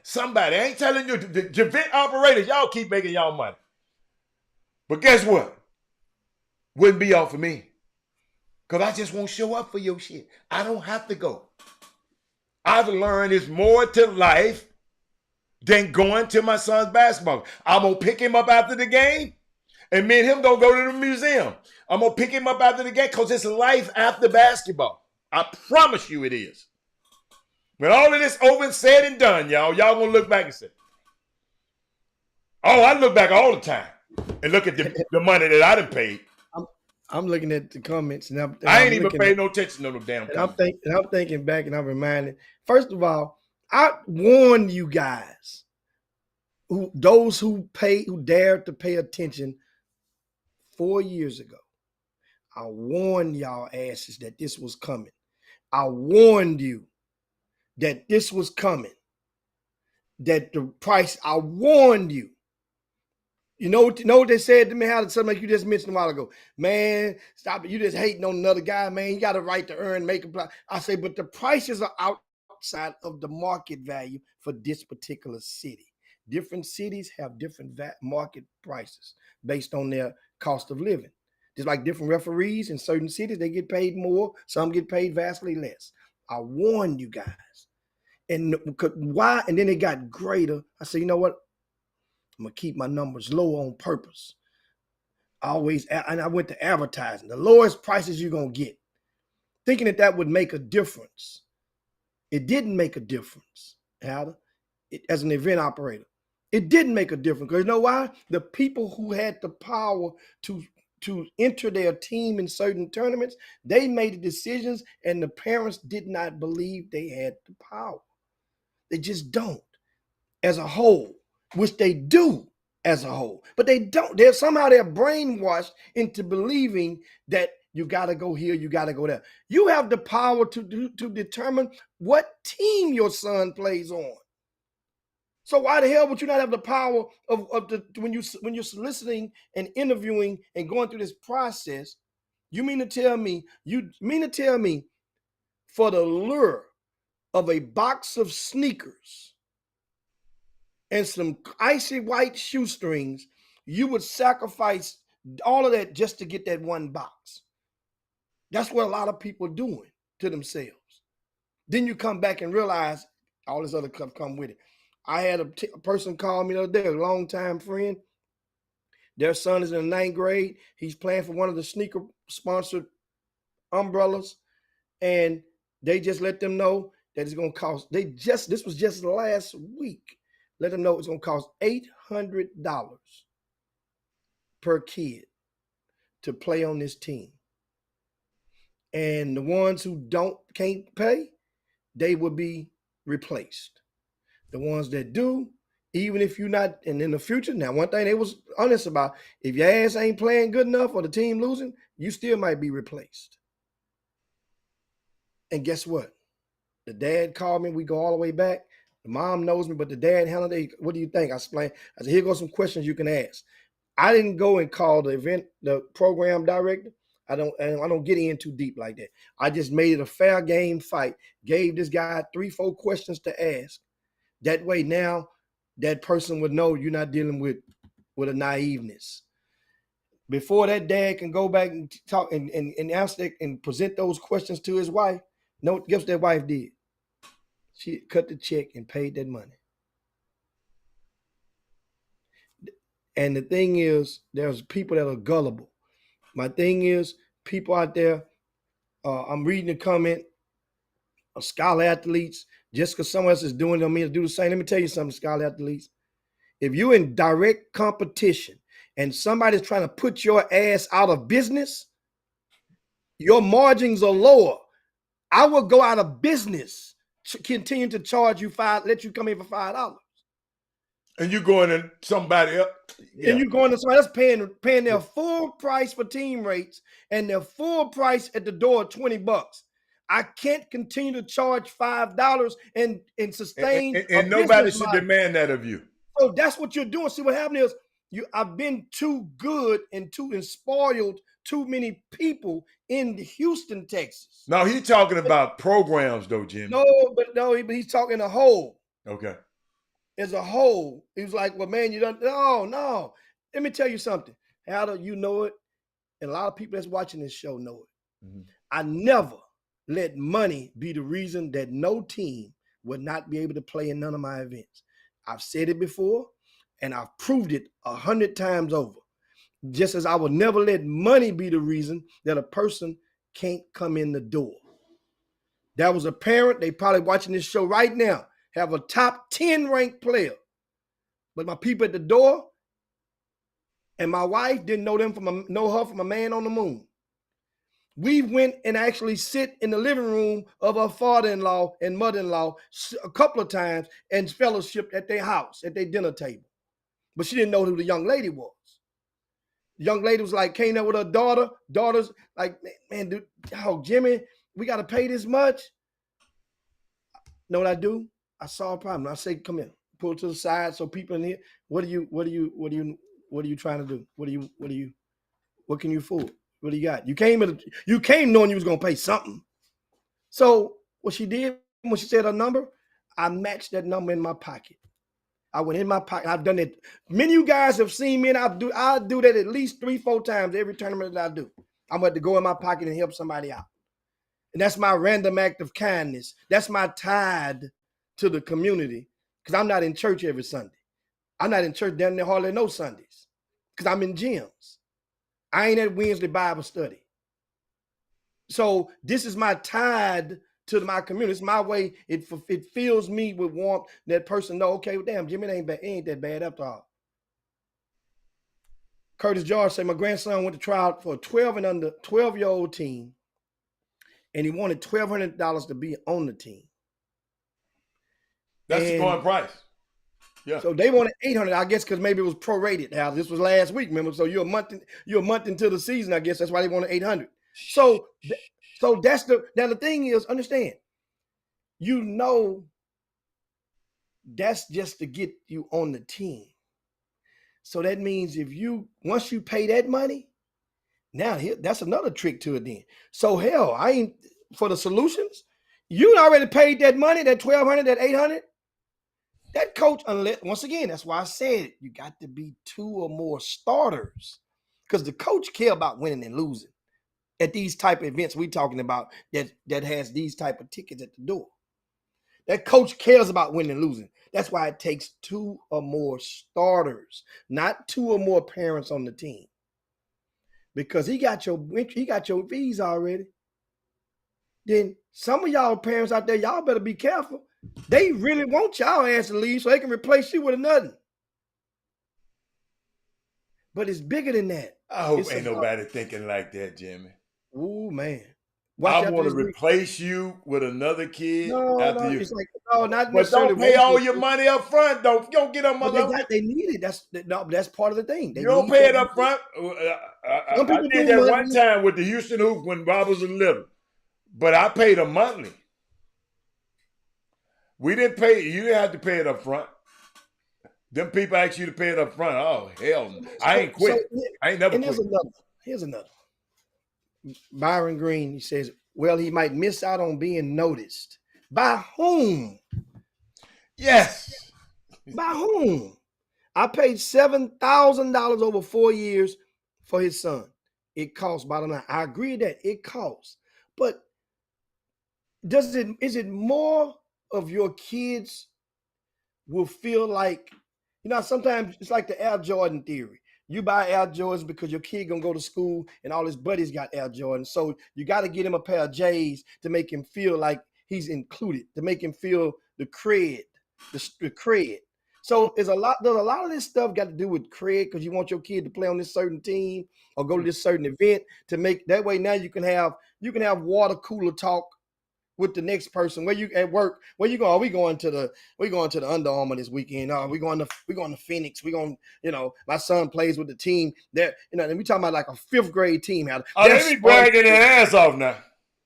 Somebody, I ain't telling you, the event operators, y'all keep making y'all money. But guess what? Wouldn't be all for me. Because I just won't show up for your shit. I don't have to go. I've learned there's more to life than going to my son's basketball. I'm going to pick him up after the game, and me and him going to go to the museum. I'm going to pick him up after the game because it's life after basketball. I promise you it is. When all of this over and said and done, y'all going to look back and say, oh, I look back all the time and look at the money that I done paid. I'm looking at the comments, and I ain't even paying no attention to no damn comments. I'm thinking back, and I'm reminded. First of all, I warned you guys, those who dared to pay attention 4 years ago. I warned y'all asses that this was coming. I warned you that this was coming. That the price. I warned you. You know what they said to me? Something like you just mentioned a while ago. Man, stop it. You just hating on another guy, man. You got a right to earn, make a plan. I say, but the prices are outside of the market value for this particular city. Different cities have different market prices based on their cost of living. Just like different referees in certain cities, they get paid more. Some get paid vastly less. I warned you guys. And why? And then it got greater. I said, you know what? I'm going to keep my numbers low on purpose. And I went to advertising. The lowest prices you're going to get. Thinking that would make a difference. It didn't make a difference, as an event operator. It didn't make a difference. Because you know why? The people who had the power to to enter their team in certain tournaments, they made the decisions, and the parents did not believe they had the power. They just don't, as a whole, which they do as a whole, but they don't. They're brainwashed into believing that you got to go here, you got to go there. You have the power to determine what team your son plays on. So why the hell would you not have the power when you're soliciting and interviewing and going through this process? You mean to tell me for the lure of a box of sneakers and some icy white shoestrings, you would sacrifice all of that just to get that one box? That's what a lot of people are doing to themselves. Then you come back and realize all this other stuff come with it. I had a person call me the other day, a longtime friend. Their son is in the 9th grade. He's playing for one of the sneaker sponsored umbrellas, and they just let them know that it's going to cost. This was just last week. Let them know it's going to cost $800 per kid to play on this team. And the ones who can't pay, they will be replaced. The ones that do, even if you're not, and in the future, now one thing they was honest about, if your ass ain't playing good enough or the team losing, you still might be replaced. And guess what? The dad called me, we go all the way back. The mom knows me, but the dad handled it. What do you think? I explained. I said, here goes some questions you can ask. I didn't go and call the program director. I don't get in too deep like that. I just made it a fair game fight. Gave this guy 3-4 questions to ask. That way now that person would know you're not dealing with a naiveness. Before that dad can go back and talk and answer and present those questions to his wife, guess what that wife did? She cut the check and paid that money. And the thing is, there's people that are gullible. My thing is, people out there, I'm reading a comment, scholar athletes, just because someone else is doing it, don't mean to do the same. Let me tell you something, scholar athletes. If you're in direct competition and somebody's trying to put your ass out of business, your margins are lower. I will go out of business to continue to charge you let you come in for $5. And you going to somebody else. Yeah. And you're going to somebody else paying their full price for team rates and their full price at the door, $20. I can't continue to charge $5 and sustain. And nobody should demand that of you. So that's what you're doing. See, what happened is I've been too good and spoiled too many people in Houston, Texas. No, he's talking about programs, though, Jim. No, but he's talking a whole. Okay. As a whole, he was like, well, man, you don't. No. Let me tell you something. How do you know it? And a lot of people that's watching this show know it. Mm-hmm. I never let money be the reason that no team would not be able to play in none of my events. I've said it before, and I've proved it 100 times over. Just as I would never let money be the reason that a person can't come in the door. That was a parent, they probably watching this show right now, have a top 10 ranked player. But my people at the door and my wife didn't know her from a man on the moon. We went and actually sit in the living room of her father-in-law and mother-in-law a couple of times and fellowshiped at their house, at their dinner table. But she didn't know who the young lady was. The young lady was like, came there with her daughter. Daughter's like, man, dude, Jimmy, we got to pay this much. Know what I do? I saw a problem. I say, come here, pull it to the side so people in here. What are you trying to do? What can you afford? What do you got? You came knowing you was gonna pay something. So what she did when she said her number, I matched that number in my pocket. I went in my pocket. I've done it. Many of you guys have seen me, and I do that at least 3-4 times every tournament that I do. I'm going to go in my pocket and help somebody out. And that's my random act of kindness. That's my tithe to the community, because I'm not in church every Sunday. I'm not in church down there hardly no Sundays because I'm in gyms. I ain't at Wednesday Bible study. So this is my tithe to my community. It's my way. It fills me with warmth. That person know, okay, well, damn, Jimmy ain't that bad after all. Curtis George said, my grandson went to trial for a 12-year-old team, and he wanted $1,200 to be on the team. That's the going price. Yeah. So they wanted $800, I guess, because maybe it was prorated. Now this was last week, remember? So you're a month into the season, I guess. That's why they wanted $800. So that's the thing is, understand, that's just to get you on the team. So that means once you pay that money, now that's another trick to it then. So hell, I ain't for the solutions. You already paid that money, that $1,200, that $800. That coach, unless, once again, that's why I said you got to be 2 or more starters, because the coach care about winning and losing at these type of events we talking about that has these type of tickets at the door. That coach cares about winning and losing. That's why it takes 2 or more starters, not 2 or more parents on the team, because he got your fees already. Then some of y'all parents out there, y'all better be careful. They really want y'all ass to leave so they can replace you with nothing. But it's bigger than that. I hope ain't nobody thinking like that, Jimmy. Ooh, man. I want to replace you with another kid. It's like, not but necessarily. Don't pay all your money up front. Don't get them. They need it. That's part of the thing. You don't pay it up front. I did that one time with the Houston Hoops when Bob was little, but I paid them monthly. We didn't pay. You didn't have to pay it up front. Them people ask you to pay it up front. Oh hell, I ain't quit. I ain't never quit. Here's another. Byron Green, he says, well, he might miss out on being noticed. By whom? Yes. By whom? I paid $7,000 over 4 years for his son. It costs, bottom line. I agree that it costs. But is it more of your kids will feel like, sometimes it's like the Air Jordan theory. You buy Air Jordans because your kid gonna go to school and all his buddies got Air Jordans. So you got to get him a pair of J's to make him feel like he's included, to make him feel the cred, the cred. So there's a lot of this stuff got to do with cred, because you want your kid to play on this certain team or go to this certain event to make that way. Now you can have water cooler talk with the next person. Where you at work? Where you going? We going to the Under Armour this weekend. We going to Phoenix. We going, my son plays with the team there. And we talking about like a 5th grade team. They be bragging their ass off now.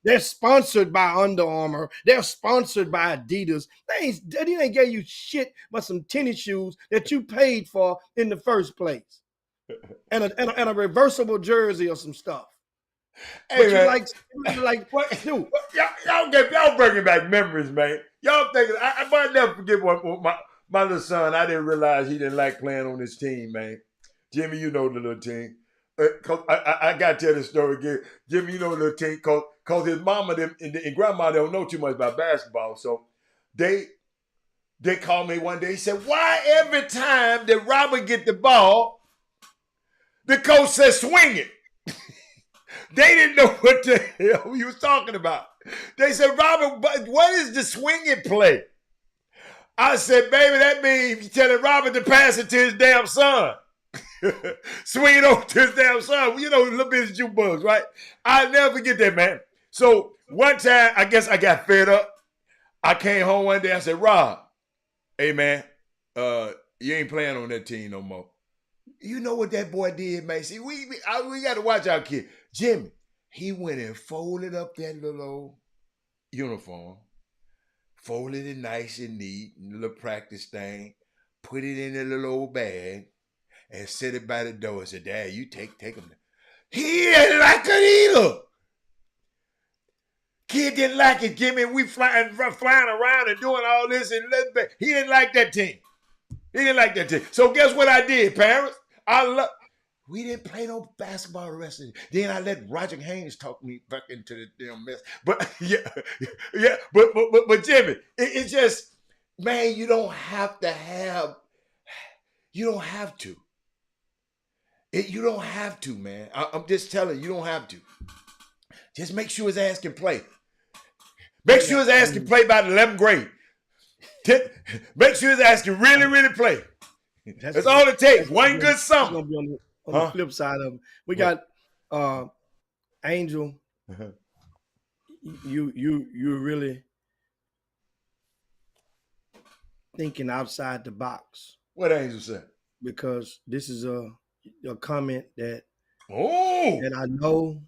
They're sponsored by Under Armour. They're sponsored by Adidas. They ain't gave you shit but some tennis shoes that you paid for in the first place, and a reversible jersey or some stuff. Hey, man. Y'all bringing back memories, man. Y'all thinking I might never forget my little son. I didn't realize he didn't like playing on this team, man. Jimmy, you know the little team. I got to tell this story again. Jimmy, you know the little team, cause his mama and grandma don't know too much about basketball, so they called me one day. He said, "Why every time that Robert get the ball, the coach says swing it?" They didn't know what the hell he was talking about. They said, "Robert, what is the swing it play?" I said, "Baby, that means you're telling Robert to pass it to his damn son." Swing it over to his damn son. Little bit of jukebox, right? I'll never forget that, man. So one time, I guess I got fed up. I came home one day. I said, "Rob, hey, man, you ain't playing on that team no more." You know what that boy did, man? See, we got to watch our kid. Jimmy, he went and folded up that little old uniform, folded it nice and neat, little practice thing, put it in a little old bag, and set it by the door and said, "Dad, you take him." He didn't like it either. Kid didn't like it, Jimmy. We flying around and doing all this, and he didn't like that team. So guess what I did, parents? We didn't play no basketball the rest of it. Then I let Roger Haynes talk me back into the damn mess. But yeah. But Jimmy, it's just, man, you don't have to. You don't have to, man. I'm just telling you, don't have to. Just make sure his ass can play. Make sure his ass can play by the 11th grade. Make sure his ass can really, really play. That's all it takes. One good summer. on the flip side of them. We got Angel. You're really thinking outside the box. What Angel said? Because this is a comment that I know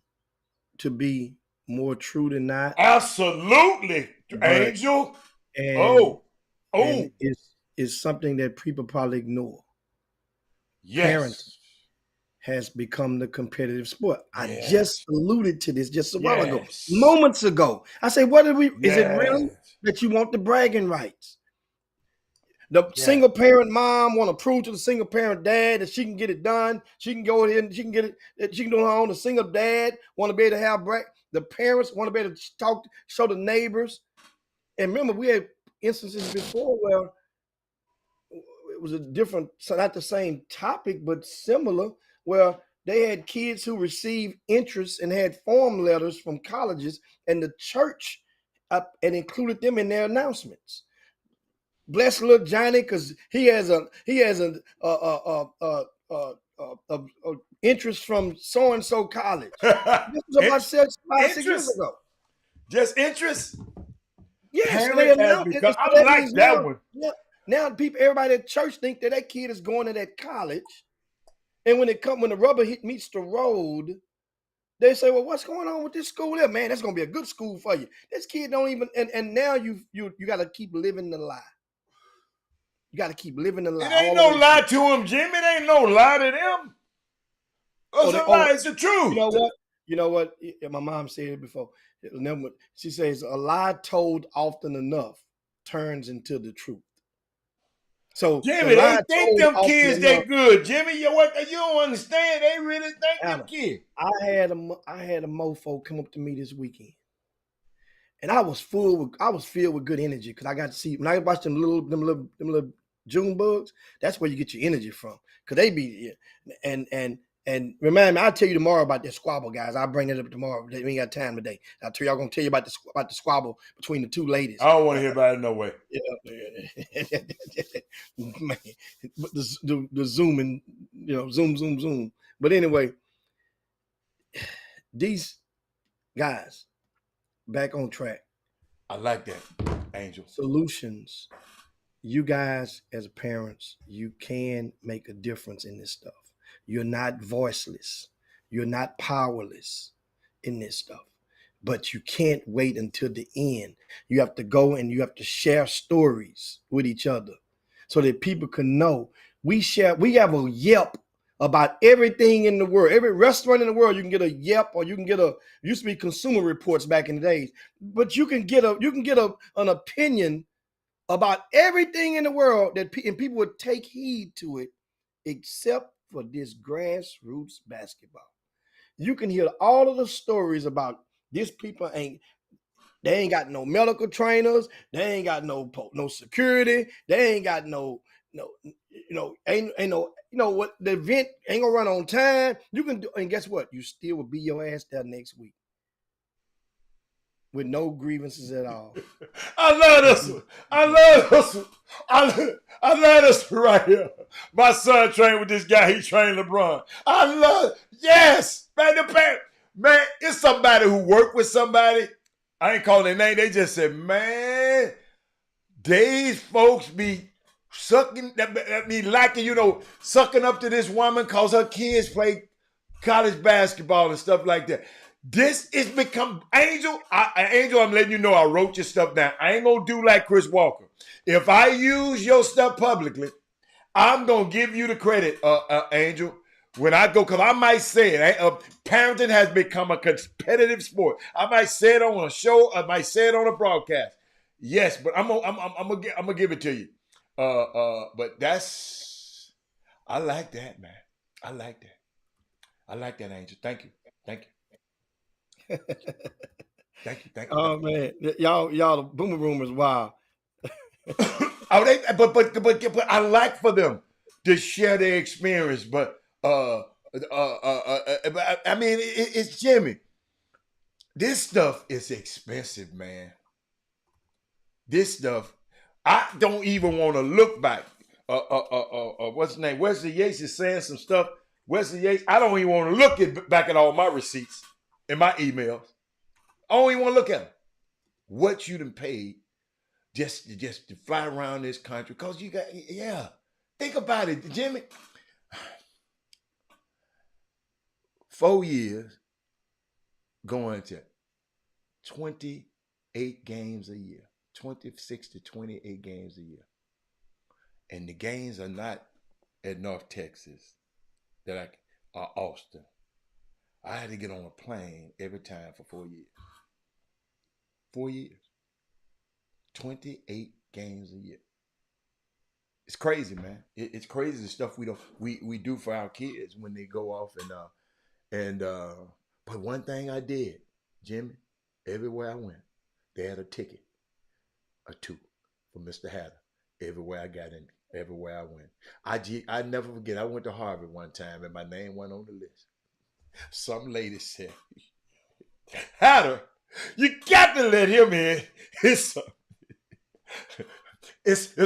to be more true than not. Absolutely, Angel. And it's something that people probably ignore. Yes. Parenting has become the competitive sport. I just alluded to this just a while ago, moments ago. I say, what are we? Is it really that you want the bragging rights? The single parent mom want to prove to the single parent dad that she can get it done. She can go ahead and she can get it. She can do it on. The single dad want to be able to have the parents want to be able to show the neighbors. And remember, we had instances before where it was a different, so not the same topic, but similar, where they had kids who received interest and had form letters from colleges, and the church and included them in their announcements. Bless little Johnny, because he has an interest from so and so college. This was about 6 years ago. Just interest. Yes, I like that one. Yeah, now everybody at church think that kid is going to that college, and when the rubber meets the road, they say, "Well, what's going on with this school here, man? That's going to be a good school for you." This kid don't even, and now you got to keep living the lie. You got to keep living the lie. It ain't no lie to him, Jimmy. It ain't no lie to them. It's a lie. It's the truth. You know what? My mom said it before. She says, a lie told often enough turns into the truth. So Jimmy, they think them kids that good. Jimmy, you don't understand. They really think them kids. I had a mofo come up to me this weekend. And I was filled with good energy because I got to see when I watch them little June bugs. That's where you get your energy from, because they be and remind me. I'll tell you tomorrow about that squabble, guys. I'll bring it up tomorrow. We ain't got time today. I'm gonna tell you about the squabble between the two ladies. I don't want to hear about it no way. Man, the zooming, zoom. But anyway, these guys. Back on track. I like that, Angel. Solutions. You guys, as parents, you can make a difference in this stuff. You're not voiceless. You're not powerless in this stuff. But you can't wait until the end. You have to go and you have to share stories with each other so that people can know. We have a Yelp about everything in the world. Every restaurant in the world, you can get a Yelp, or you can get used to be Consumer Reports back in the days, but you can get an opinion about everything in the world and people would take heed to it, except for this grassroots basketball. You can hear all of the stories about these people they ain't got no medical trainers, they ain't got no security, they ain't got what, the event ain't gonna run on time. You can do, and guess what? You still will be your ass there next week with no grievances at all. I love this right here. My son trained with this guy. He trained LeBron. Man, it's somebody who worked with somebody. I ain't calling their name. They just said, man, these folks be sucking up to this woman because her kids play college basketball and stuff like that. This is become Angel. Angel, I'm letting you know I wrote your stuff down. I ain't gonna do like Chris Walker. If I use your stuff publicly, I'm gonna give you the credit, Angel. When I go, because I might say it. Parenting has become a competitive sport. I might say it on a show. I might say it on a broadcast. Yes, but I'm gonna give it to you. But I like that, man. I like that, Angel. Thank you. Thank you. Oh man, y'all, the Boomer Room is wild. But I like for them to share their experience. But I mean, it's Jimmy. This stuff is expensive, man. This stuff, I don't even want to look back. What's his name? Wesley Yates is saying some stuff Wesley Yates, I don't even want to look back at all my receipts and my emails. I don't even want to look at them. What you done paid just to fly around this country. Because you got, yeah. Think about it, Jimmy. 4 years going to 28 games a year. 26 to 28 games a year. And the games are not at North Texas, or Austin. I had to get on a plane every time for 4 years. 4 years. 28 games a year. It's crazy, man. It's crazy the stuff we do for our kids when they go off but one thing I did, Jimmy, everywhere I went, they had a ticket or two for Mr. Hatter. Everywhere I got in, everywhere I went. I never forget, I went to Harvard one time and my name went on the list. Some lady said, Hatter, you got to let him in. It's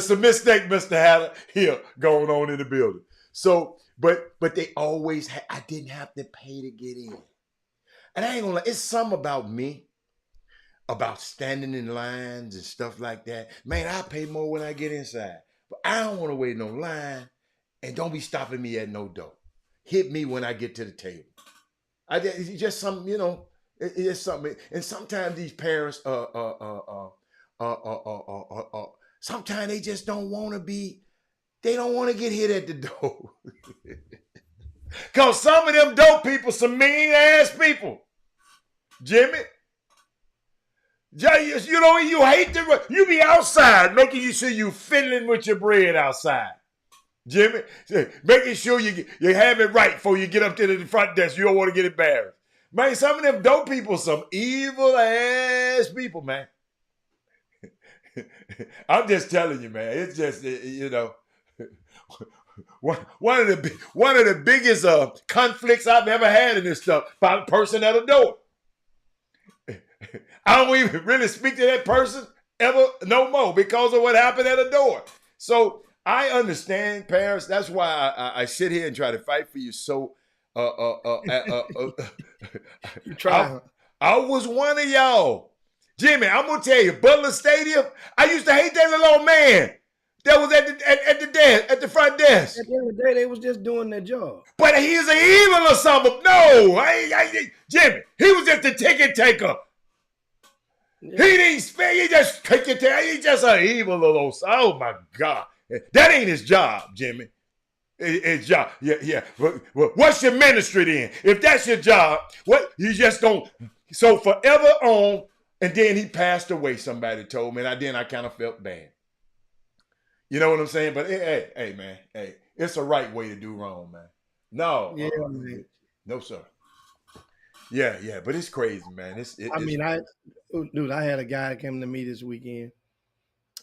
a mistake, Mr. Hatter, here going on in the building. So, but they always I didn't have to pay to get in. And I ain't gonna lie, it's something about me, about standing in lines and stuff like that. Man, I pay more when I get inside. But I don't want to wait no line, and don't be stopping me at no door. Hit me when I get to the table. It's just something, it's something. And sometimes these parents, sometimes they just don't want to be, they don't want to get hit at the door. Because some of them dope people, some mean ass people. Jimmy. You hate you be outside making you sure you fiddling with your bread outside. Jimmy, making sure you have it right before you get up to the front desk. You don't want to get embarrassed. Man, some of them dope people, some evil ass people, man. I'm just telling you, man. It's just, one of the biggest conflicts I've ever had in this stuff about a person at a door. I don't even really speak to that person ever no more because of what happened at a door. So I understand, parents. That's why I sit here and try to fight for you. So You try. I was one of y'all. Jimmy, I'm gonna tell you, Butler Stadium, I used to hate that little old man that was at the front desk. At the end of the day, they was just doing their job. But he's an evil or something. No, Jimmy, he was just a ticket taker. Yeah. He didn't spend, he just take it there. He's just an evil little, oh my God. That ain't his job, Jimmy. His job. Yeah. Well, what's your ministry then? If that's your job, what you just gonna, so forever on, and then he passed away, somebody told me, and then I kind of felt bad. You know what I'm saying? But hey, man, it's the right way to do wrong, man. No. Yeah, man. No, sir. Yeah, but it's crazy, man. I had a guy that came to me this weekend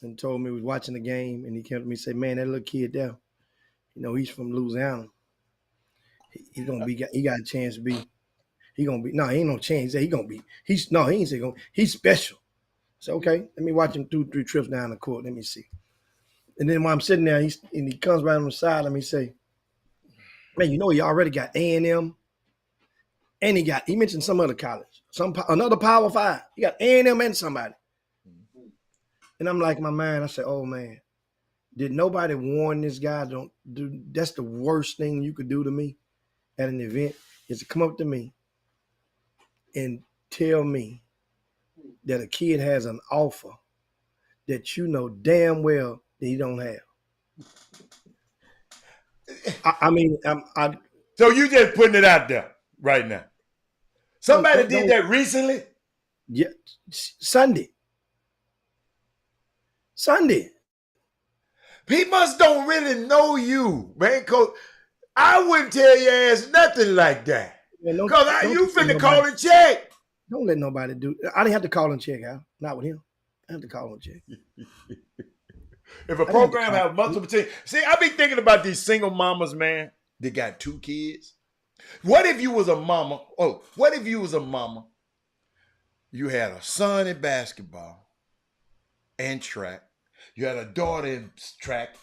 and told me he was watching the game, and he came to me and said, "Man, that little kid there, he's from Louisiana. He got a chance to be. He gonna be. No, he ain't no chance. He said he gonna be. He ain't say gonna. He's special. So okay, let me watch him 2-3 trips down the court. Let me see. And then while I'm sitting there, he comes right on the side. Let me say, man, he already got A&M. And he mentioned some other college, another Power 5. He got A&M and somebody. And I'm like, my man, I said, oh man, did nobody warn this guy? That's the worst thing you could do to me at an event is to come up to me and tell me that a kid has an offer that you know damn well that he don't have. So you just putting it out there right now. Somebody did that recently? Yeah, Sunday. He must don't really know you, man, because I wouldn't tell your ass nothing like that. Because you finna call and check. Don't let nobody do it. I didn't have to call and check, Al. Not with him. I had to call and check. If a program have multiple teams. See, I be thinking about these single mamas, man, that got 2 kids. What if you was a mama? You had a son in basketball and track. You had a daughter in track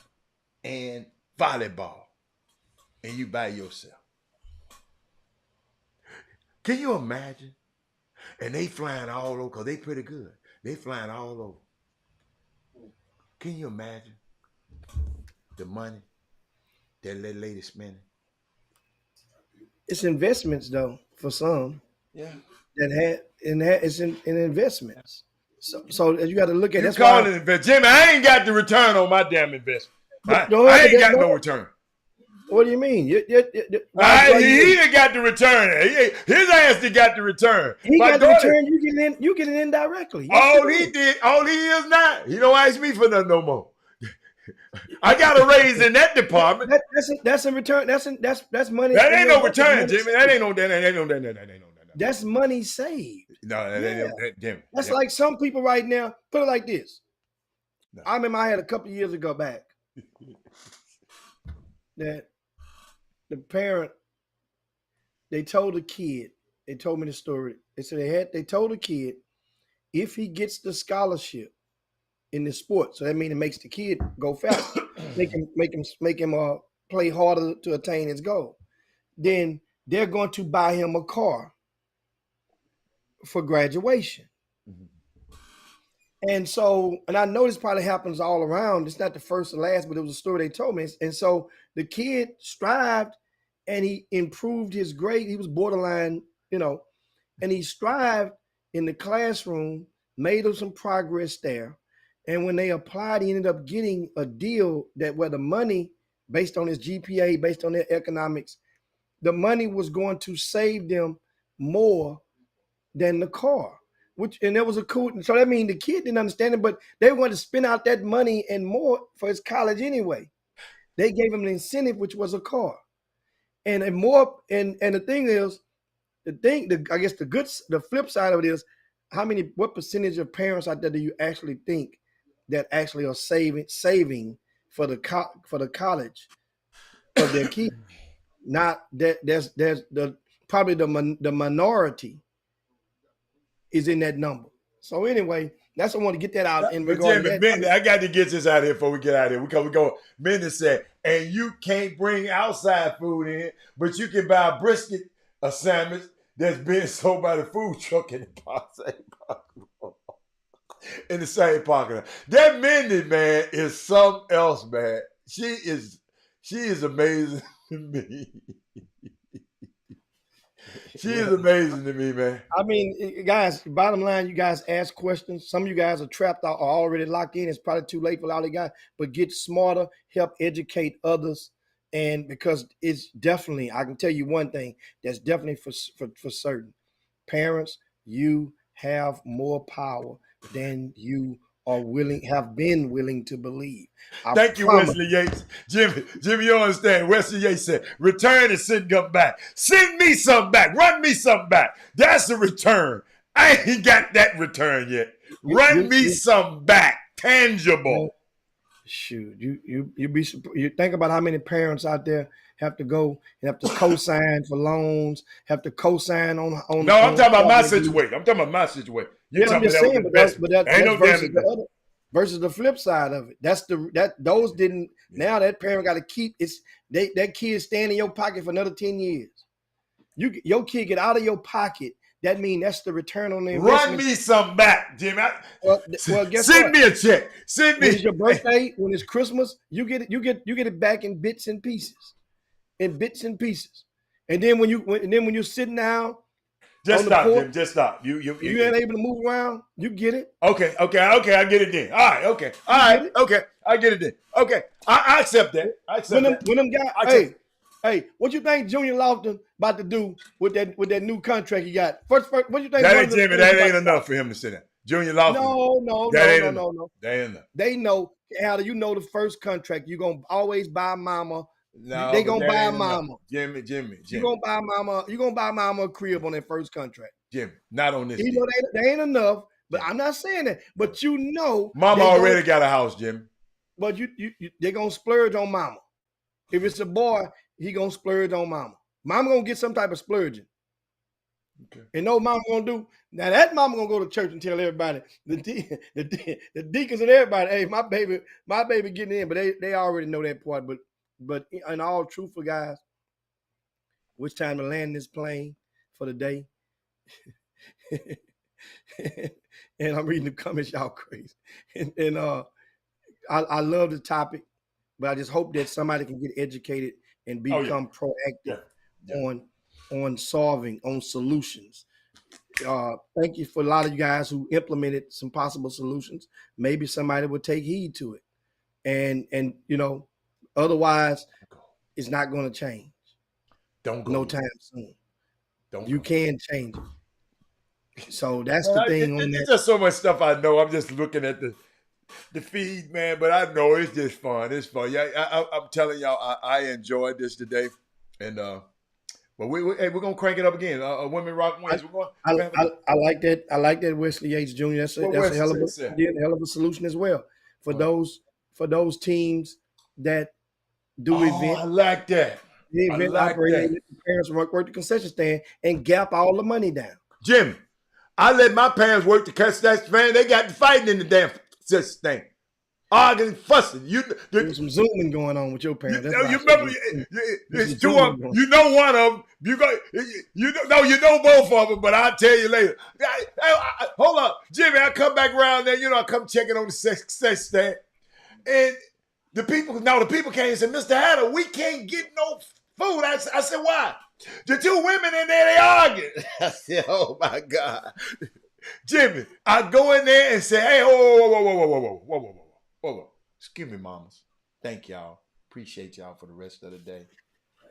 and volleyball. And you by yourself. Can you imagine? And they flying all over because they pretty good. They flying all over. Can you imagine the money that lady spending? It's investments though for some Yeah. it's in investments. So you got to look at You that's call why. it investment. Jimmy, I ain't got the return on my damn investment. But I ain't got no return. What do you mean? Why He done got the return. His ass done got the return. he My got the daughter, return? You get it indirectly. Yes, all you he do. did, all he is now, he don't ask me for nothing no more. I got a raise in that department. That's a return. That's money. That ain't no return, money Jimmy. saved. That ain't no. That's money saved. No, that ain't no, Jimmy. That's like some people right now. Put it like this. No. I remember I had a couple of years ago back that the parent, they told the kid, they told me the story. They said they told the kid if he gets the scholarship in the sport, so that means it makes the kid go faster, make him play harder to attain his goal. Then they're going to buy him a car for graduation. And so, and I know this probably happens all around. It's not the first and last, but it was a story they told me. And so the kid strived and he improved his grade. He was borderline, and he strived in the classroom, made some progress there. And when they applied, he ended up getting a deal that where the money, based on his GPA, based on their economics, the money was going to save them more than the car. And that was a cool. So that means the kid didn't understand it, but they wanted to spend out that money and more for his college anyway. They gave him an incentive, which was a car, and more. And the thing is, I guess the flip side of it is, what percentage of parents out there do you actually think that actually are saving for the college of their kid? Not that there's probably the minority is in that number. So anyway, that's what I want to get that out in regard to that. I got to get this out of here before we get out of here. Because we go, Mindy said, and you can't bring outside food in, but you can buy a brisket, a sandwich that's being sold by the food truck in the same parking lot. That Mindy, man, is something else, man. She is amazing to me. She is amazing to me, man. I mean, guys, bottom line, you guys ask questions. Some of you guys are trapped out or already locked in. It's probably too late for all you guys, but get smarter, help educate others. And because it's definitely, I can tell you one thing, that's definitely for certain. Parents, you have more power than you have been willing to believe. Thank you, Wesley Yates. Jimmy, you don't understand. Wesley Yates said, return and send them back. Send me something back. Run me something back. That's the return. I ain't got that return yet. Run me something back. Tangible. Shoot, you think about how many parents out there have to go and have to co-sign for loans, have to co-sign on. No, I'm talking about my situation. I'm talking about my situation. I'm just saying, but that's versus the flip side of it. Those didn't. Now that parent got to keep that kid staying in your pocket for another 10 years. Your kid get out of your pocket. That means that's the return on the investment. Run me some back, Jimmy. Well, guess Send what? me a check. Send me. When it's your birthday, when it's Christmas, you get it back in bits and pieces. And then when you're sitting down, just stop, porch, Jim. Just stop. You ain't able to move around. You get it. Okay. I get it then. All right. Okay. All right. Okay. I get it then. Okay. I accept that. When them guys, hey, what you think Junior Lofton about to do with that new contract he got? First, what you think? That ain't Jimmy. That ain't enough for him to sit down. Junior Lofton. No. That ain't enough. They know how do you know the first contract? You gonna always buy mama. No, they gonna buy mama. Jimmy. You gonna buy mama. You gonna buy mama a crib on that first contract. Jimmy, not on this. You know they ain't enough. But I'm not saying that. But mama already got a house, Jimmy. But they gonna splurge on mama. If it's a boy, he gonna splurge on mama. Mama gonna get some type of splurging. Okay. And know what mama gonna do? Now that mama gonna go to church and tell everybody, the deacons and everybody, hey, my baby getting in, but they already know that part. But in all truthful, guys, which time to land this plane for the day? And I'm reading the comments, y'all crazy. And I love the topic, but I just hope that somebody can get educated and Oh, become yeah. proactive Yeah. on solving, on solutions. Thank you for a lot of you guys who implemented some possible solutions. Maybe somebody will take heed to it, and otherwise it's not going to change Don't go no yet. time soon. Don't You go. can change it. So that's the Man, thing on it's that. just so much stuff I know. I'm just looking at the feed, man. But I know it's just fun. It's fun. Yeah, I'm telling y'all, I enjoyed this today, and but we're gonna crank it up again. Women Rock Wins. I, We're I, I like that. I like that Wesley Yates Jr. That's a, What that's a hell of Wesley a said. hell of a solution as well for Right. those teams that do Oh, event. I like that. The I event like operator, that. let the parents work the concession stand and gap all the money down. Jimmy, I let my parents work to catch that man. They got fighting in the damn thing. Arguing, fussing. There was some zooming going on with your parents. That's why You I said remember? there's It's some two of them. zooming going on. You know one of them. You know both of them. But I'll tell you later. Hold up, Jimmy. I come back around there. I come checking on the success stand, and the people came and said, "Mr. Hatter, we can't get no food." I said, "Why?" The two women in there, they arguing. I said, "Oh my God." Jimmy, I go in there and say, "Hey, whoa. Excuse me, mamas. Thank y'all. Appreciate y'all for the rest of the day.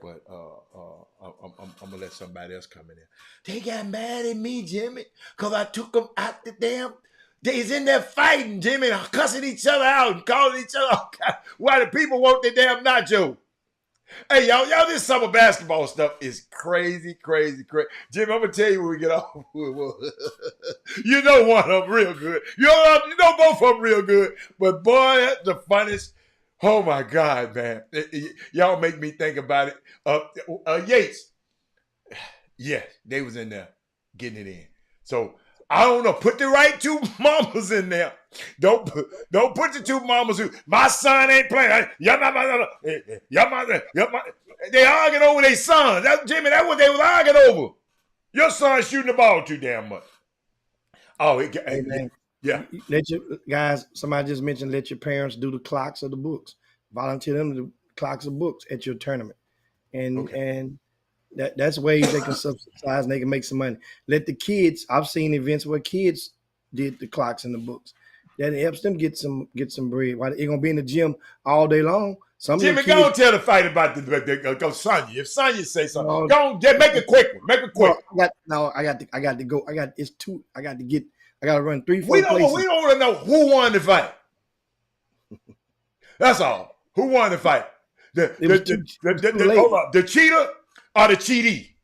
But I'm gonna let somebody else come in there." They got mad at me, Jimmy, because I took them out the damn. They's in there fighting, Jimmy, cussing each other out and calling each other out. Why the people want their damn nacho? Hey, y'all, this summer basketball stuff is crazy. Jimmy, I'm gonna tell you when we get off. You know one of them real good. You know both of them real good. But boy, that's the funniest. Oh my God, man. Y'all make me think about it. Yates. Yeah, they was in there getting it in. So I don't know. Put the right two mamas in there. Don't put the two mamas who my son ain't playing. They arguing over their sons. Jimmy, that's what they was arguing over. Your son shooting the ball too damn much. Oh, Hey, man, yeah. let your guys. Somebody just mentioned let your parents do the clocks of the books. Volunteer them to do clocks of books at your tournament, and that's ways they can subsidize and they can make some money. Let the kids. I've seen events where kids did the clocks and the books. That helps them get some bread. Why they're gonna be in the gym all day long? Jimmy, go and tell the fight about go Sonya. If Sonya say something, go on, make it quick. Make it quick. I got to go. I got to run 3-4 We places. don't want to know who won the fight. That's all. Who won the fight? Hold up. The cheater or the cheatee?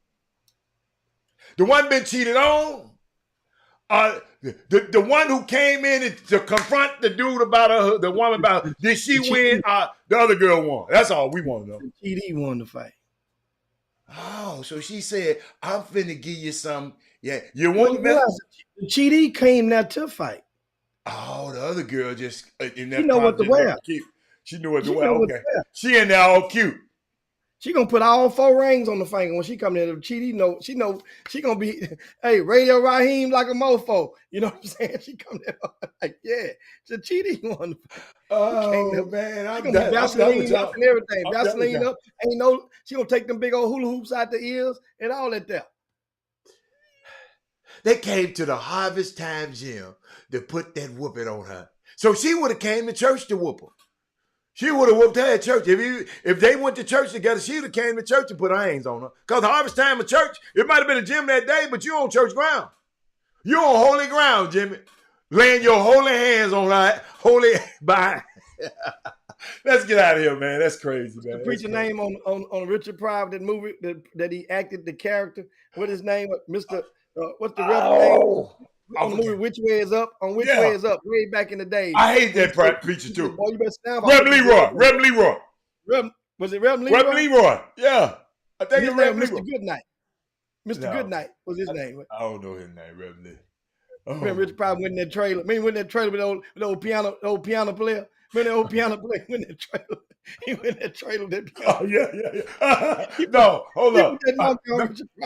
The one been cheated on? The one who came in to confront the dude about the woman about did she win? The other girl won. That's all we want to know. The cheatee won the fight. Oh, so she said, "I'm finna give you some." Yeah, you want the cheatee came there to fight. Oh, the other girl just in that. She know what to wear. She knew what to wear. Okay, she in there all cute. She gonna put all 4 rings on the finger when she come there. The cheatee she gonna be, hey, Radio Raheem like a mofo. You know what I'm saying? She come there like, yeah, the cheatee won. Oh man, I'm gonna be Vaseline up and everything. Vaseline up. She gonna take them big old hula hoops out the ears and all that there. They came to the Harvest Time Gym to put that whooping on her. So she would have came to church to whoop her. She would have whooped her at church. If they went to church together, she would have came to church and put her hands on her. Because the Harvest Time of church, it might have been a gym that day, but you're on church ground. You're on holy ground, Jimmy. Laying your holy hands on her holy by. Let's get out of here, man. That's crazy, man. The preacher name on Richard Pryor, that movie that he acted the character. What his name? Mr. What's the Reverend name? On the movie Which Way Is Up? On Which Way Is Up? Way back in the day. I hate that preacher too. Boy, you better stand by. Reverend Leroy. Was it Reverend Leroy? Reverend Leroy. Yeah. I think it's Reverend Mr. Goodnight. Mr. Goodnight was his name. I don't know his name, Reverend Leroy. Remember Richard Pryor went in that trailer. Remember he went in that trailer with the old piano player. Remember the old piano player went in that trailer. He went in that trailer with that piano. Oh, yeah. No, hold up.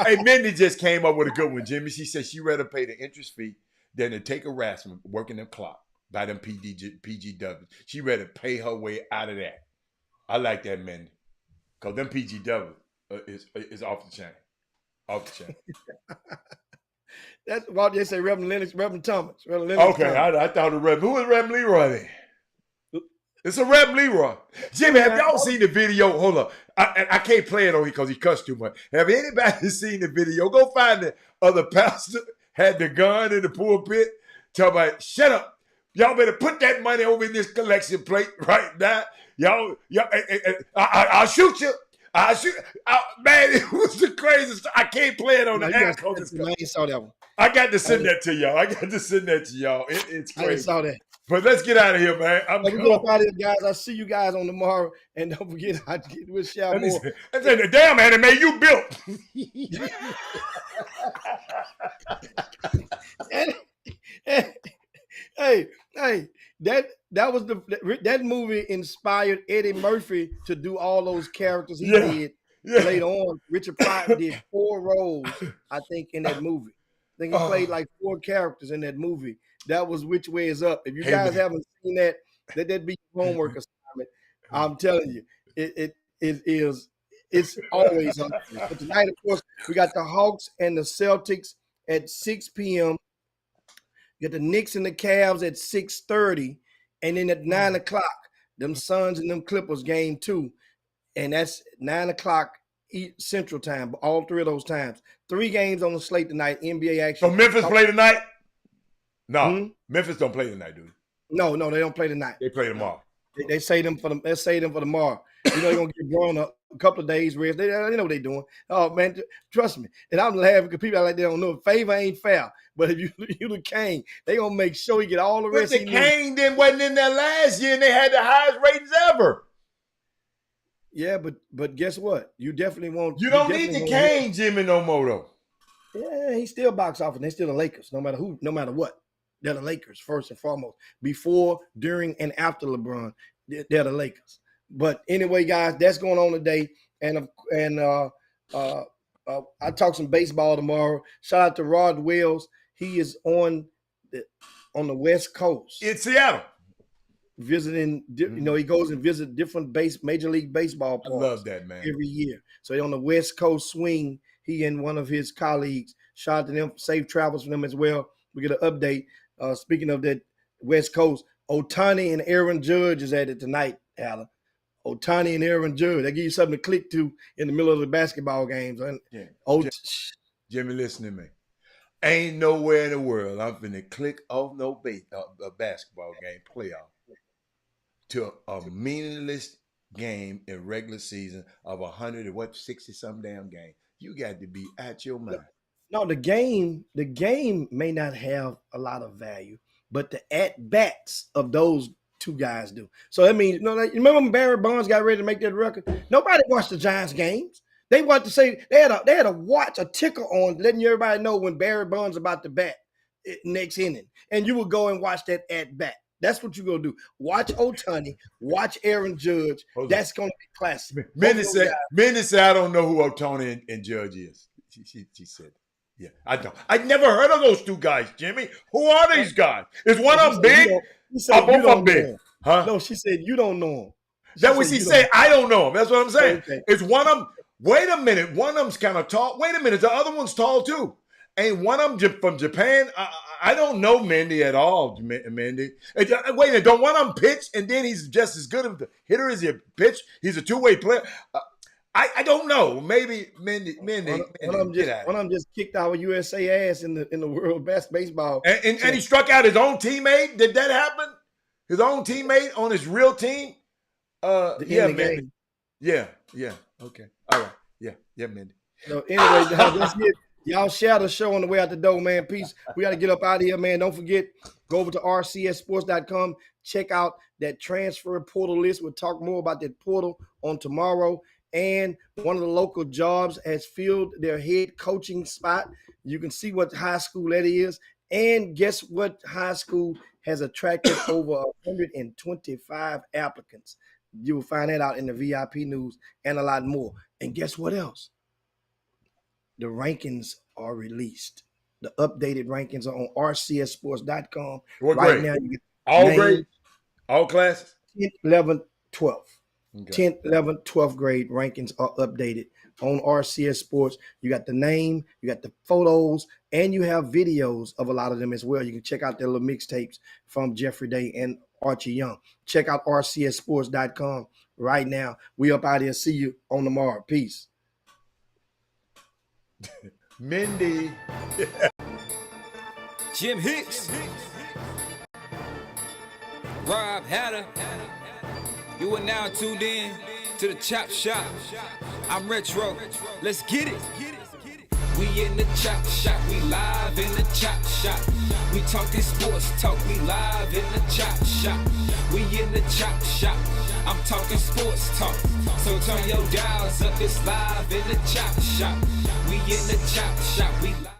Hey, Mindy just came up with a good one, Jimmy. She said she'd rather pay the interest fee than to take harassment working the clock by them PGW. She'd rather pay her way out of that. I like that, Mindy. Because them PGW is off the chain. Off the chain. That's why they say Reverend Thomas. Okay, I thought of Reverend. Who is Reverend Leroy then? It's a Reverend Leroy. Jimmy, have y'all seen the video? Hold up. I can't play it on here because he cussed too much. Have anybody seen the video? Go find the other pastor had the gun in the pulpit. Talk about, shut up. Y'all better put that money over in this collection plate right now. Y'all, I'll shoot you. Man, it was the craziest. I can't play it on the air. I ain't saw that one. I got to send that to y'all. It's crazy. I ain't saw that. But let's get out of here, man. We go up out of here, guys. I'll see you guys on tomorrow. And don't forget, I get with Shaq more. Damn, anime you built. Hey, that was that movie inspired Eddie Murphy to do all those characters he did later on. Richard Pryor did 4 roles, I think, in that movie. I think he played like 4 characters in that movie. That was Which Way Is Up. If you guys haven't seen that, that'd be your homework assignment. I'm telling you, it's always up. But tonight, of course, we got the Hawks and the Celtics at 6 p.m. You got the Knicks and the Cavs at 6:30, and then at 9 o'clock, them Suns and them Clippers game 2, and that's 9 o'clock Central Time. All 3 of those times, 3 games on the slate tonight. NBA action. So Memphis play tonight? No, Memphis don't play tonight, dude. No, they don't play tonight. They play tomorrow. They say them for them. They say them for tomorrow. You know they're gonna get Braun a couple of days rest. They know what they're doing. Oh man, trust me. And I'm laughing because people like they don't know. Favor ain't fair. But if you the Kane, they gonna make sure he get all the rest. But the Kane then wasn't in there last year, and they had the highest ratings ever. Yeah, but guess what? You definitely won't. You don't need the Kane, Jimmy, no more though. Yeah, he's still box office. They're still the Lakers, no matter who, no matter what. They're the Lakers first and foremost. Before, during, and after LeBron, they're the Lakers. But anyway, guys, that's going on today. And I talk some baseball tomorrow. Shout out to Rod Wells. He is on the West Coast in Seattle, visiting. You know, he goes and visits different Major League Baseball parks. I love that, man. Every year. So he's on the West Coast swing. He and one of his colleagues. Shout out to them. Safe travels for them as well. We get an update. Speaking of that West Coast, Ohtani and Aaron Judge is at it tonight, Alan. Ohtani and Aaron Judge. They give you something to click to in the middle of the basketball games. Jimmy, listen to me. Ain't nowhere in the world I'm finna click off no a basketball game playoff to a meaningless game in regular season of 60-some damn game. You got to be at your mind. No, the game may not have a lot of value, but the at-bats of those 2 guys do. So that means, you remember when Barry Bonds got ready to make that record? Nobody watched the Giants games. They wanted to say they had a watch, a ticker on, letting everybody know when Barry Bonds about to bat next inning, and you would go and watch that at-bat. That's what you're going to do. Watch Ohtani, watch Aaron Judge. That's going to be classic. Mindy said, I don't know who Ohtani and Judge is. She said, yeah, I don't. I never heard of those 2 guys, Jimmy. Who are these guys? Is one of them big? Both of them big? Huh? No, she said you don't know him. That's what she said. I don't know him. That's what I'm saying. Okay. It's one of them. Wait a minute. One of them's kind of tall. Wait a minute. The other one's tall too. Ain't one of them from Japan? I don't know Mindy at all, Mindy. Wait a minute. Don't one of them pitch and then he's just as good of a hitter as he pitch? He's a 2-way player. I don't know. Maybe Mindy. One of them just kicked our USA ass in the world best baseball. And he struck out his own teammate. Did that happen? His own teammate on his real team? Yeah, Mindy. Yeah. Okay. All right. Yeah, Mindy. So anyway, let's get y'all share the show on the way out the door, man. Peace. We got to get up out of here, man. Don't forget, go over to rcssports.com. Check out that transfer portal list. We'll talk more about that portal on tomorrow. And one of the local jobs has filled their head coaching spot. You can see what high school that is. And guess what high school has attracted over 125 applicants? You will find that out in the VIP news and a lot more. And guess what else? The rankings are released. The updated rankings are on rcssports.com. What right grade? now. You get All name, grades? All classes? 10th, 11th, 12th. Okay. 10th, 11th, 12th grade rankings are updated on RCS Sports. You got the name, you got the photos, and you have videos of a lot of them as well. You can check out their little mixtapes from Jeffrey Day and Archie Young. Check out rcssports.com right now. We up out here. See you on tomorrow. Peace. Mindy. Jim Hicks, Rob Hatter. You are now tuned in to the Chop Shop. I'm Retro. Let's get it. We in the Chop Shop. We live in the Chop Shop. We talking sports talk. We live in the Chop Shop. We in the Chop Shop. I'm talking sports talk. So turn your dials up. It's live in the Chop Shop. We in the Chop Shop. We live.